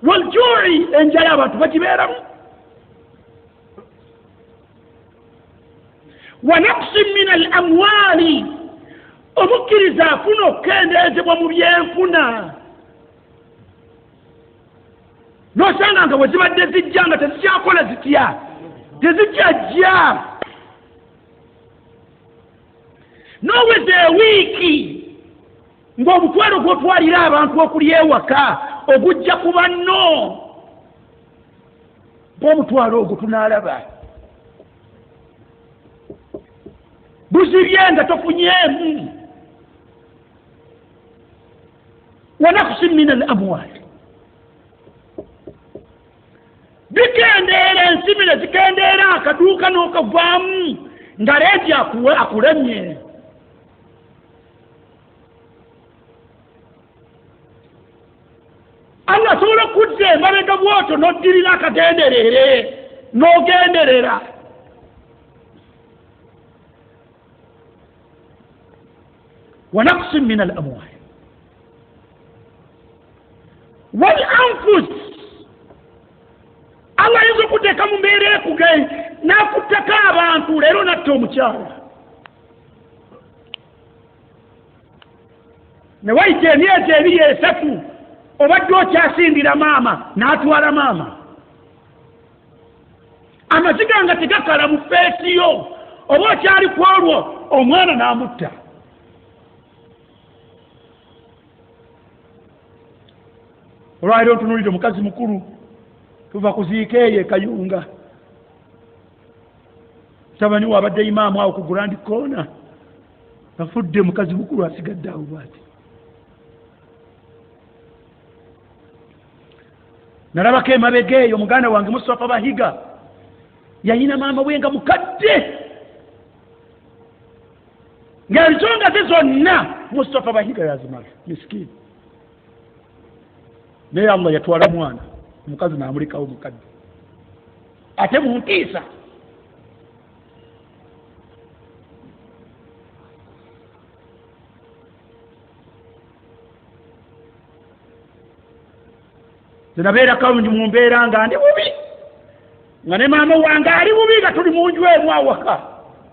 S1: waljui enjala abantu bagibeeramu wa naqsin min al amwali omukkiriza afuna okukendeezebwa mu byenfuna n'osanga nga bwe zibadde zijja nga tezikyakola zitya tezikyajja n'oweza ewiiki ng'omutwalo gw'otwalira abantu okulya ewaka ogujja ku banno b'omutwalo ogwo tunaalaba buzibye nga tofunyeemu wa naqsin min al amwali bikendeera ensibi ne zikendeera akaduuka n'okavaamu nga leegi akulemye allah asobola okudda emabega bwotyo n'oddirira akagenderere n'ogenderera wa naqsin min al amwali wal anfus allah ayinza okuteeka mu mbeera ekuge n'akuttako abantu leero natta omukyala ne wayita emyezi 2-3 obadde okyasindira maama n'atwala maama amaziga nga tegakala mu feesi yo oba okyali ku olwo omwana n'amutta olwaliro ntunuulire omukazi mukulu tuva kuziika eyo ekayunga tabani wabadde imaamu awo ku Grand Corner afudde mukazi mukulu asigadde awo bwati nalabako emabega eyo muganda wange Mustafa Bahiga yayina maama we nga mukadde ng'ensonga ze zonna Mustafa Bahiga yazimala miskini naye Allah yatwala mwana omukazi n'amulekawo mukadde ate mu ntiisa zinabeera kalungi mu mbeera nga ndi bubi nga ne maama wange ali bubi nga tuli mu nju emu awaka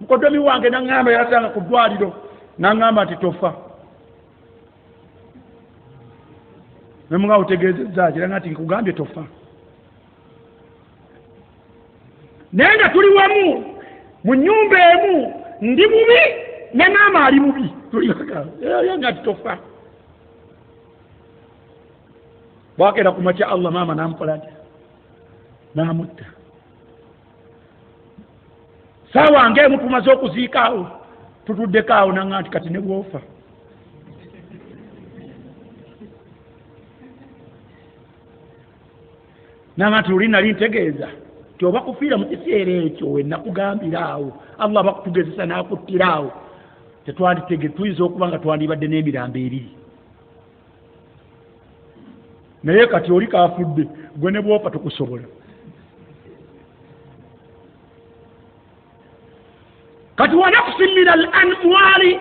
S1: mukodomi wange naŋŋamba yasanga ku ddwaliro naŋŋamba nti tofa nemunga utegeezezza kiranga nti nkugambye tofa naye nga tuli wamu mu nnyumba emu ndi bubi ne maama ali bubi tuliyanga nti tofa bwakera ku makya Allah maama namukola nti namutta saawa ng'emu tumaze okuziikaawo tutuddekaawo naŋŋa nti kati ne bwofa naŋŋa nti luli nali ntegeeza ti oba kufiira mu kiseera ekyo we nakugambira awo Allah bakutugezesa n'akuttira awo tetwanditege tuyinza okuba nga twandibadde n'emirambo ebiri naye kati oli kaafudde gwe ne bwofa tukusobola kati wanakusin min al anwali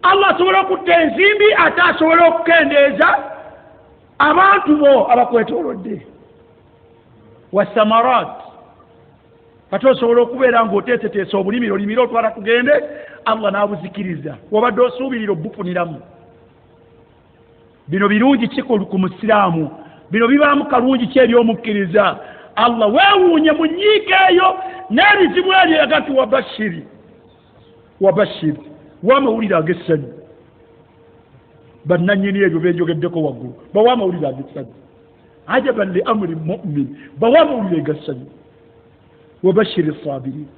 S1: Allah asobola okutta enzimbi ate asobola okukendeeza abantu bo abakwetoolodde wasamarat kati osobola okubeera ng'oteeseteesa obulimiro limiro otwala tugende Allah n'abuzikiriza wabadde osuubirira obufuniramu bino birungi kikulu ku musiraamu bino bibaamu kalungi ki eri omukkiriza Allah weewuunye mu nnyiika eyo n'ebizibu ebyo yagati wabashiri w'amawulire ag'essanyu bannannyini ebyo benjogeddeko waggulu bawa amawulire ag'essanyu ajaban li amri mu'min bawa amawulire ag'essanyu wabashiri sabirin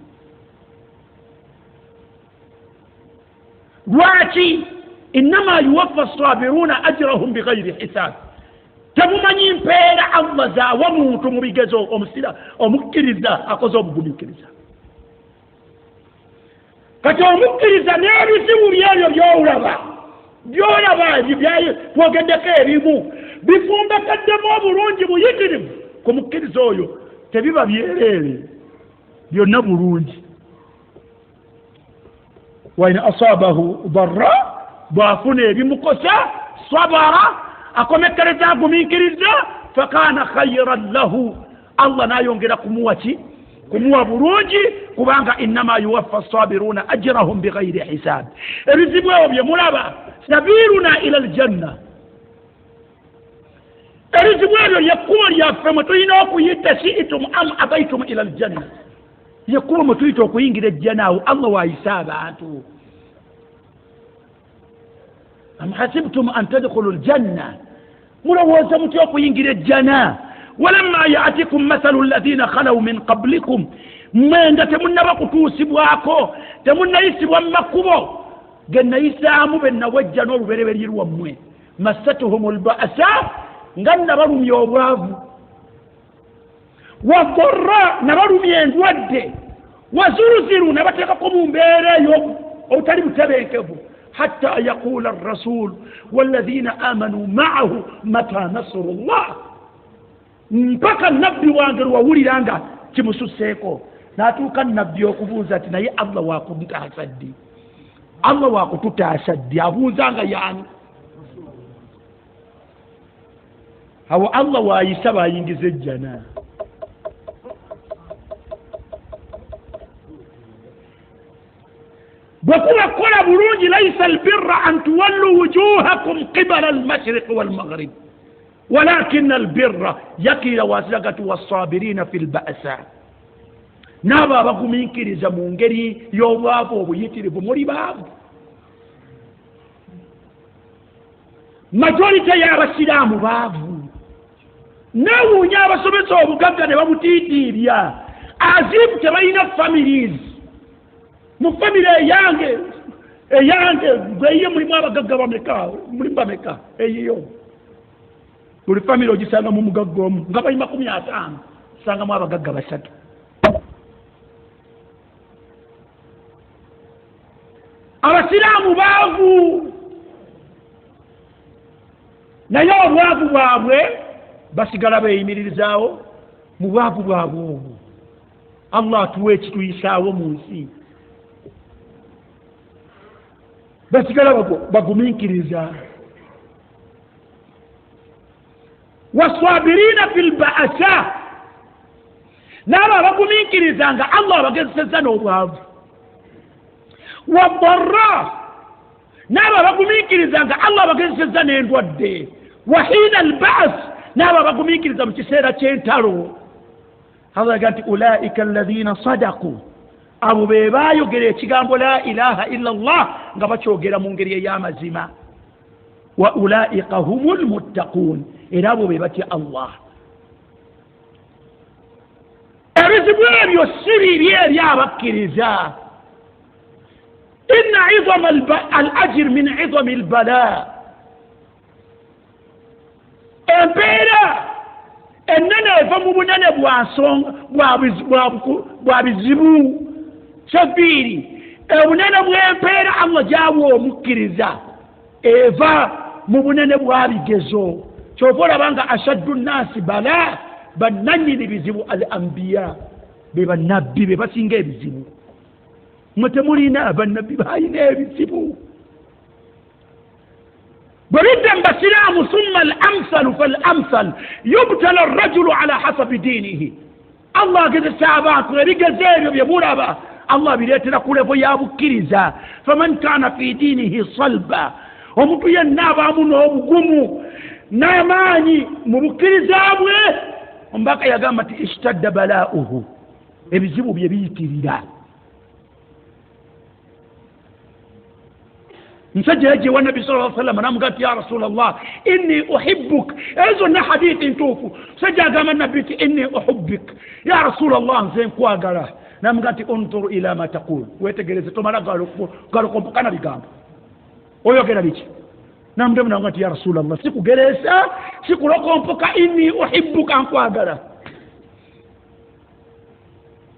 S1: lwaki innama yuwaffa as-sabiruna ajrahum bighayri hisab temumanyi mpeera Allah zaawa muntu mu bigezo omusira omukkiriza akoze obugumiikiriza kati omukkiriza n'ebizibu byebyo byolaba ebyo byaye twogeddeko ebimu bifumbekeddemu obulungi buyitirivu ku mukkiriza oyo tebiba byereere byonna bulungi wa in asaabahu darra bw'afuna ebimukosa sabara akomekereza agumiikiriza fakana khayran lahu Allah n'ayongera kumuwa ki kumuwa bulungi kubanga innama yuwaffa as-sabiruna ajrahum bighayri hisab ebizibu ebyo bye mulaba sabiruna ila aljanna ebizibu ebyo yekkubo lyaffe mwe tulina okuyita shi'tum am abaitum ila aljanna yekkubo mwe tuyita okuyingira ejjana awo Allah waayisa abantu am hasibtum an tadkhulu aljanna mulowooza mutya okuyingira ejjana walamma yaatikum mathalu alladhina khalaw min qablikum mwenda temunnaba kutuusibwako temunnayisibwa mu makubo ge nnayisaamu be nnawajja n'olubereberye lwammwe massatuhum alba'sa nga nabalumya obwavu waddarra nabalumya endwadde wazuruziru nabateekako mu mbeera eyo obutali butebenkevu حتى يقول الرسول والذين آمنوا معه متى نصر الله mpaka nabbi wange lwawulira nga kimususseeko n'atuuka nabbi okubuuza ati naye Allah wakututaasa ddi Allah wakututaasa ddi abuuza nga yaani awo Allah waayisa bayingiza ejjana bwekuba kola bulungi laysa albirra an tuwallu wujuhakum qibala almashriq walmaghrib walakin albirra yakira wasilagati wassabirina fi lba'sa n'abo abagumiikiriza mu ngeri y'obwavu obuyitirivu muli baavu majorite y'abasiraamu baavu neewuunya abasomesa obugagga ne babutiitiirya azibu tebalina families mu famire eyange gweiye mulimu abagagga bameka mulimu bameka eyiyo buli famire ogisanga mu mugagga omu nga bali 50 sangamu abagagga 3 abasiraamu baavu naye obwavu bwabwe basigala beeyimirizaawo mu bwavu bwabwe obwo. Allah atuwa ekituyisaawo mu nsi, basigala bagumiikiriza. waswabirina fi lbaasa, naabo abagumiikiriza nga Allah abagezesezza n'obwavu. wadarra, naabo abagumiikiriza nga Allah abagezesezza n'endwadde. wahiina albaas, naabo abagumiikiriza mu kiseera ky'entalo. Allah agamba nti ulaika alladhina sadaku, abo be baayogera ekigambo la ilaha illa Allah nga bakyogera mu ngeri ey'amazima. wa ulaika humul muttaqun, era abo be batya Allah. ebizibu ebyo si bibi eri abakkiriza. inna idama al ajr min idami al bala, empeera ennene eva mu bunene bwa bizibu. Kyebiri, obunene bw'empeera Allah gy'awa omukkiriza eva mu bunene bwa bigezo. Kyova olaba nga ashaddu nnaasi bala, bannannyini bizibu al anbiya, be bannabbi be basinga ebizibu. Mwe temulina bannabbi balina ebizibu. بردن بسلام ثم الأمثل فالأمثل يبتلى الرجل على حسب دينه. الله قد سابق ورقى زير يبورا الله بليتنا كله فيابو كريزا. فمن كان في دينه صلبا ومبيا نابا منه بقومو ناماني مبكريزا ومبقى يا قامت اشتد بلاؤه يبزيبو بيبيتي ردا. مسجل يجي والنبي صلى الله عليه وسلم نام قالت يا رسول الله إني أحبك. أظن حديث توفو سجل قام النبي إني أحبك يا رسول الله زين كوا قاله. نام قالت انظر إلى ما تقول ويتجلس تمارا قالوا قم كنا بقام ويا كنا بيجي. نام دم نام قالت يا رسول الله سيكو جلسة سيكو لقوم بكا إني أحبك أن كوا قاله.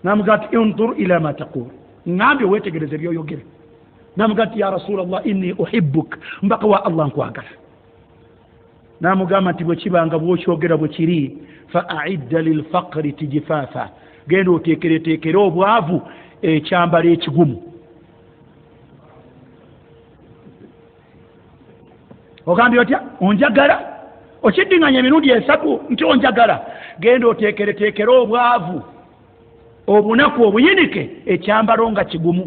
S1: نام قالت انظر إلى ما تقول. نام ويتجلس يو جل. نام قالت يا رسول الله إني أحبك مبقى الله نكواغر. نام قامت بوشيبانغا بوشوغر بوشيري فأعد للفقر تجفافا gendo tekere obwavu ekyambalo ekigumu. Ogambye otya onjagala okiddinganya emirundi esatu nti onjagala gendo tekere obwavu obunaku obuyinike ekyambalo nga kigumu.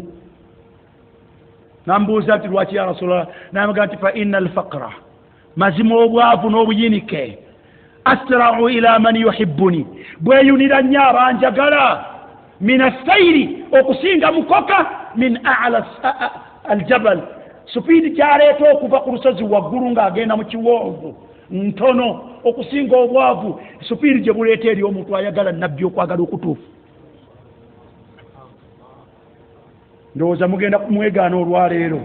S1: Nambuuza ati lwaki ya Rasulullah? Namugamba nti fa inna alfaqra, mazima obwavu n'obuyinike asra'u ila man yuhibbuni, bweyunira nnyo abanjagala min assairi, okusinga mukoka min a'la aljabal, supiidi kyaleeta okuva ku lusozi waggulu ng'agenda mu kiwonvu ntono okusinga obwavu supiidi gye buleeta eri omuntu ayagala nabbi okwagala okutuufu. Ndowooza mugenda kumwegaana olwaleero.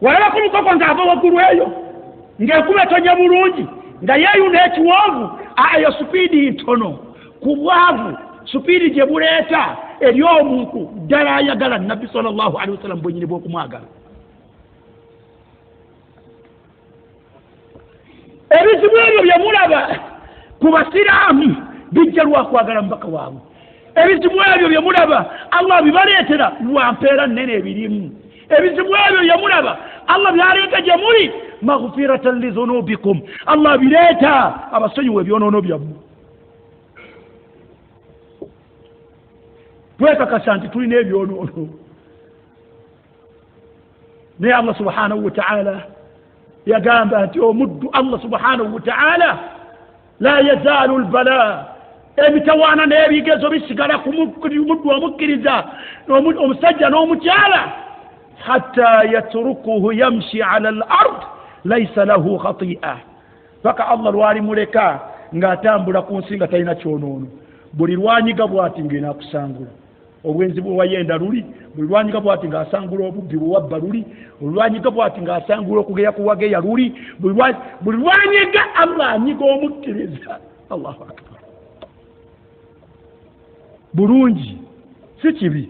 S1: Walaba ku mukoko ng'ava waggulu eyo ng'enkuba etonya bulungi nga yeeyuna ekiwonvu, eyo supiidi ntono. Ku bwavu supiidi gye buleeta eri omuntu ddala ayagala nabbi sallallahu alaihi wasallam bwennyini bw'okumwagala. Ebizibu ebyo bye mulaba ku basiraamu bijja lwakwagala mubaka waabwe. Ebizibu ebyo bye mulaba Allah bibaleetera lwa mpeera nnene ebirimu. Ebizibu ebyo bye mulaba Allah byaleeta gye muli maghfiratan li dhunubikum, Allah bireeta abasonyiwa ebyonoono byammwe. Twekakasa nti tulina ebyonoono naye Allah subhanahu wa ta'ala yagamba nti omuddu Allah subhanahu wa ta'ala la yazaalu albala, ebitawaana n'ebigezo bisigala ku muddu omukkiriza omusajja n'omukyala hatta yatrukuhu yamshi ala al-ard laysa lahu khati'a, paka Allah lwali muleka ng'atambula ku nsi nga talina kyonoono. Buli lwanyiga bw'ati ng'enaakusangula obwenzi bwe wayenda luli, buli lwanyiga bw'ati ng'asangula obubbi bwe wabba luli, buli lwanyiga bw'ati ng'asangula okugeya kuwageya luli, buli lwanyiga Allah anyiga omukkiriza. Allahu akbar. Bulungi si kibi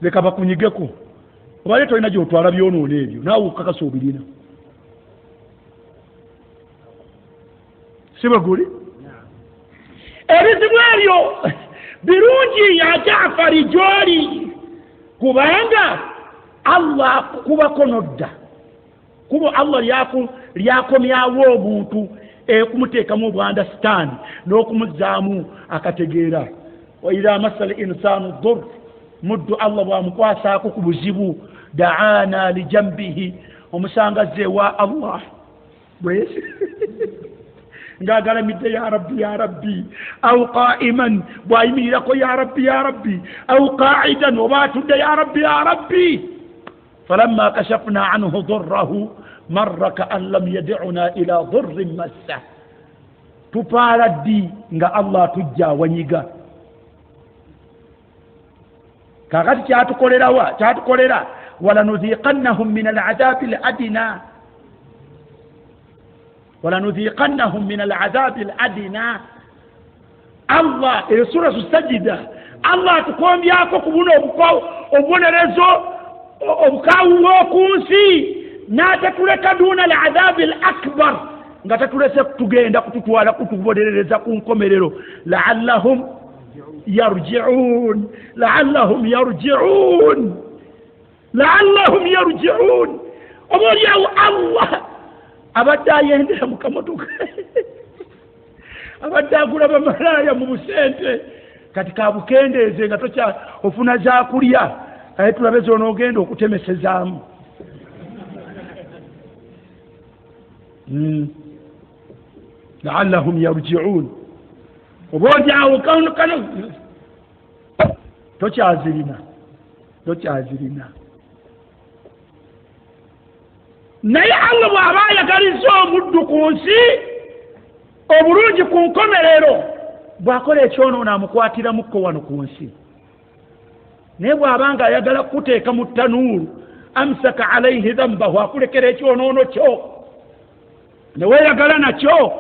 S1: leka bakunyigeko oba leeta olina gy'otwala byonoona ebyo naawe okakasa obirina si bwe guli ebizibu ebyo birungi ya Jaafari gy'oli kubanga Allah kubako nodda kuba Allah lyakomyawo omuntu ekumuteekamu obwandasitaani n'okumuzzaamu akategeera wa idha masala insanu dur muddu Allah bwamukwasaako ku buzibu daana lijambihi omusangaze wa Allah bwesi ngagalamidde ya rabbi au qa'iman bwayimirirako ya rabbi au qa'idan oba atudde ya rabbi falamma kashafna anhu durrahu marra ka'an lam yad'una ila durrin massa tupaala ddi nga Allah tujja wanyiga kakati kyatukolera walanudhiqannahum min al'adhabi al'adina Allah sura Sajida Allah atukombyako ku buno obubonerezo obukawuwo ku nsi n'atatuleka duna al'adhabi al'akbar nga tatulese tugenda kututwala kutubonerereza ku nkomerero la'allahum yarji'un omulyawo Allah abadde ayendera mu kamotoka abadde agula bamalaya mu busente kati kabukendeeze nga tokya ofuna zakulya aye tulabe zonoogenda okutemesezaamu la'allahum yarji'un obojaawo kano tokyazirina naye Allah bw'aba ayagaliza omuddu ku nsi obulungi ku nkomerero bw'akola ekyonoono amukwatiramukko wano ku nsi naye bw'abanga ayagala kuteeka mu ttanuuru amsaka alayhi dhanbahu akulekera ekyonoono kyo neweeyagala nakyo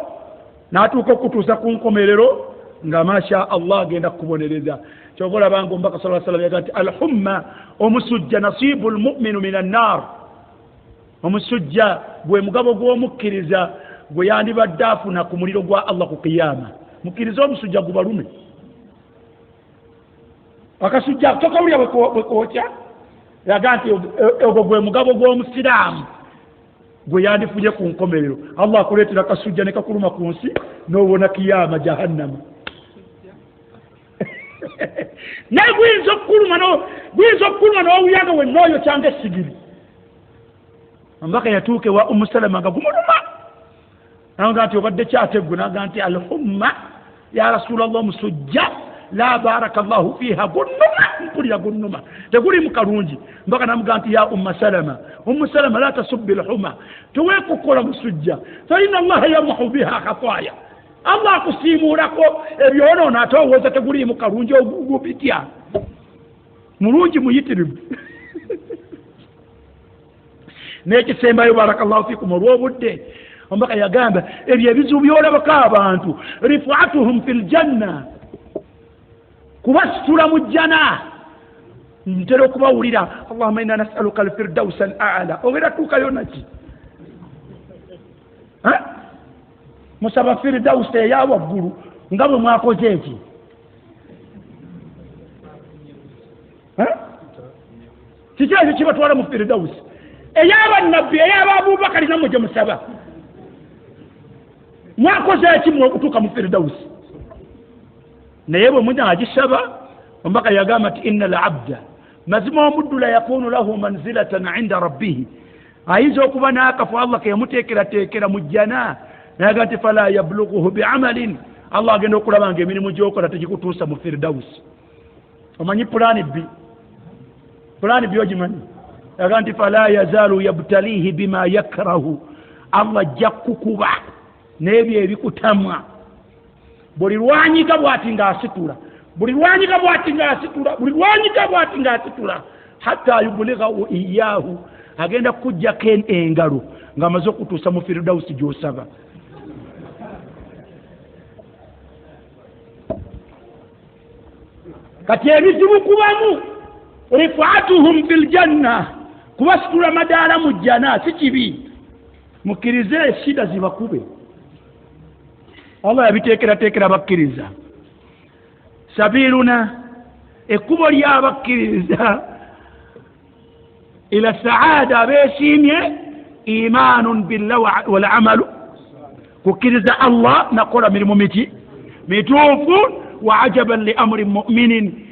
S1: n'atuuka okutuusa ku nkomerero nga masha Allah agenda kukubonereza kyova olabanga omubaka sallallahu alayhi wa sallam yaga nti alhumma omusujja nasibu lmuminu min annar omusujja gwe mugabo gw'omukkiriza gwe yandibadde afuna ku muliro gwa Allah ku qiyama mukkiriza omusujja gubalume akasujja tokawulya bwekwokya yaga nti ogwo gwe mugabo gw'omusiraamu gwe yandifunye ku nkomerero Allah akuleetera akasujja ne kakuluma ku nsi n'obona kiyama jahannama naye guyinza okukuluma n'owuyaga wennooyo kyanga essigiri ambaka yatuuke wa Salama nga gumuluma naga nti obadde kyateggu naga nti alhumma ya rasulallah omusujja la barakallahu fiha gunnuma mpulira gunnuma teguli mukalungi mbaka namuga nti ya Salama la tasubbi lhuma tuweekukola musujja fa inna allaha yamuhu biha khataya Allah akusiimuulako ebyonoono ate owooza teguliimu kalungi ogubitya mulungi muyitirivu n'ekisembayo barakallahu fikum olw'obudde ombaka yagamba ebyo ebizibu byolabako abantu rifaatuhum fi ljanna kubasitula mu jjana ntera okubawulira allahumma inna nas'aluka alfirdausa al'ala ogenda tuukayo naki musaba firdausi eya waggulu nga bwe mwakoze eki kiki ekyo kibatwala mu firdausi ey'abannabbi ey'ababubakari namwe gye musaba mwakoze eki mwe okutuuka mu firdausi naye bwe munaagisaba ombaka yagamba nti inna al-abda mazima omuddu la yakunu lahu manzilatan inda rabbihi ayinza okuba n'akafo Allah ke yamuteekerateekera mu jjana nayaga nti fala yablughuhu bi'amalin Allah agenda okulaba nga emirimu gy'okola tegikutuusa mu firdausi omanyi pulaani bbi ogimanyi yaga nti fala yazaalu yabtalihi bima yakrahu Allah ajja kukuba n'ebyo ebikutamwa buli lwanyiga bw'ati ng'asitula hatta yubulighahu iyaahu agenda kujjako engalo ng'amaze okutuusa mu firdausi gy'osaba kati ebizibu kubamu rifaatuhum fil janna kubasitula madaala mu jjana si kibi mukkirize eshida zibakube Allah yabiteekerateekera bakkiriza sabiiluna ekkubo lyabakkiriza ila saada abeesiimye imaanun billah wal amalu kukkiriza Allah nakola mirimu mituufu wa ajaban li amri mu'minin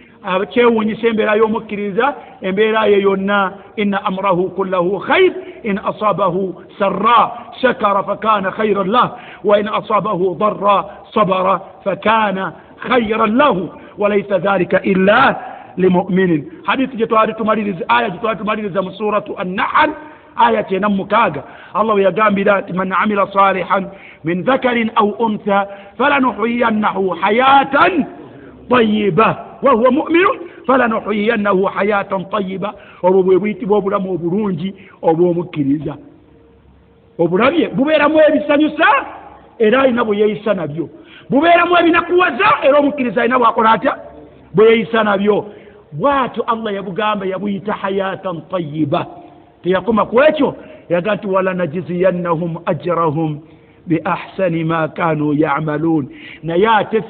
S1: kyewuunyisa embeera y'omukkiriza embeera ye yonna inna amrahu kullahu khayr in asabahu sarra shakara fakana khayran lah wa in asabahu darra sabara fakana khayran lahu walaysa dhalika illa limuminin. hadithi jetwali tumaliriza aya jetwali tumaliriza mu suratu an-nahl aya tena mukaga Allah yagambira man amila salihan min dhakarin aw untha falanuhyiyannahu hayatan tayyibah wa huwa mu'minun falanuhyiyannahu hayatan tayyibah obwo bwe buyitibwa obulamu obulungi obw'omukkiriza obulabye bubeeramu ebisanyusa era alina bwe yeeyisa nabyo bubeeramu ebinakuwaza era omukkiriza alina bwakola atya bwe yeeyisa nabyo bw'atyo Allah yabugamba yabuyita hayatan tayyibah teyakoma ku ekyo yaga nti walanajziyannahum ajrahum bi ahsani ma kanu ya'malun naye ate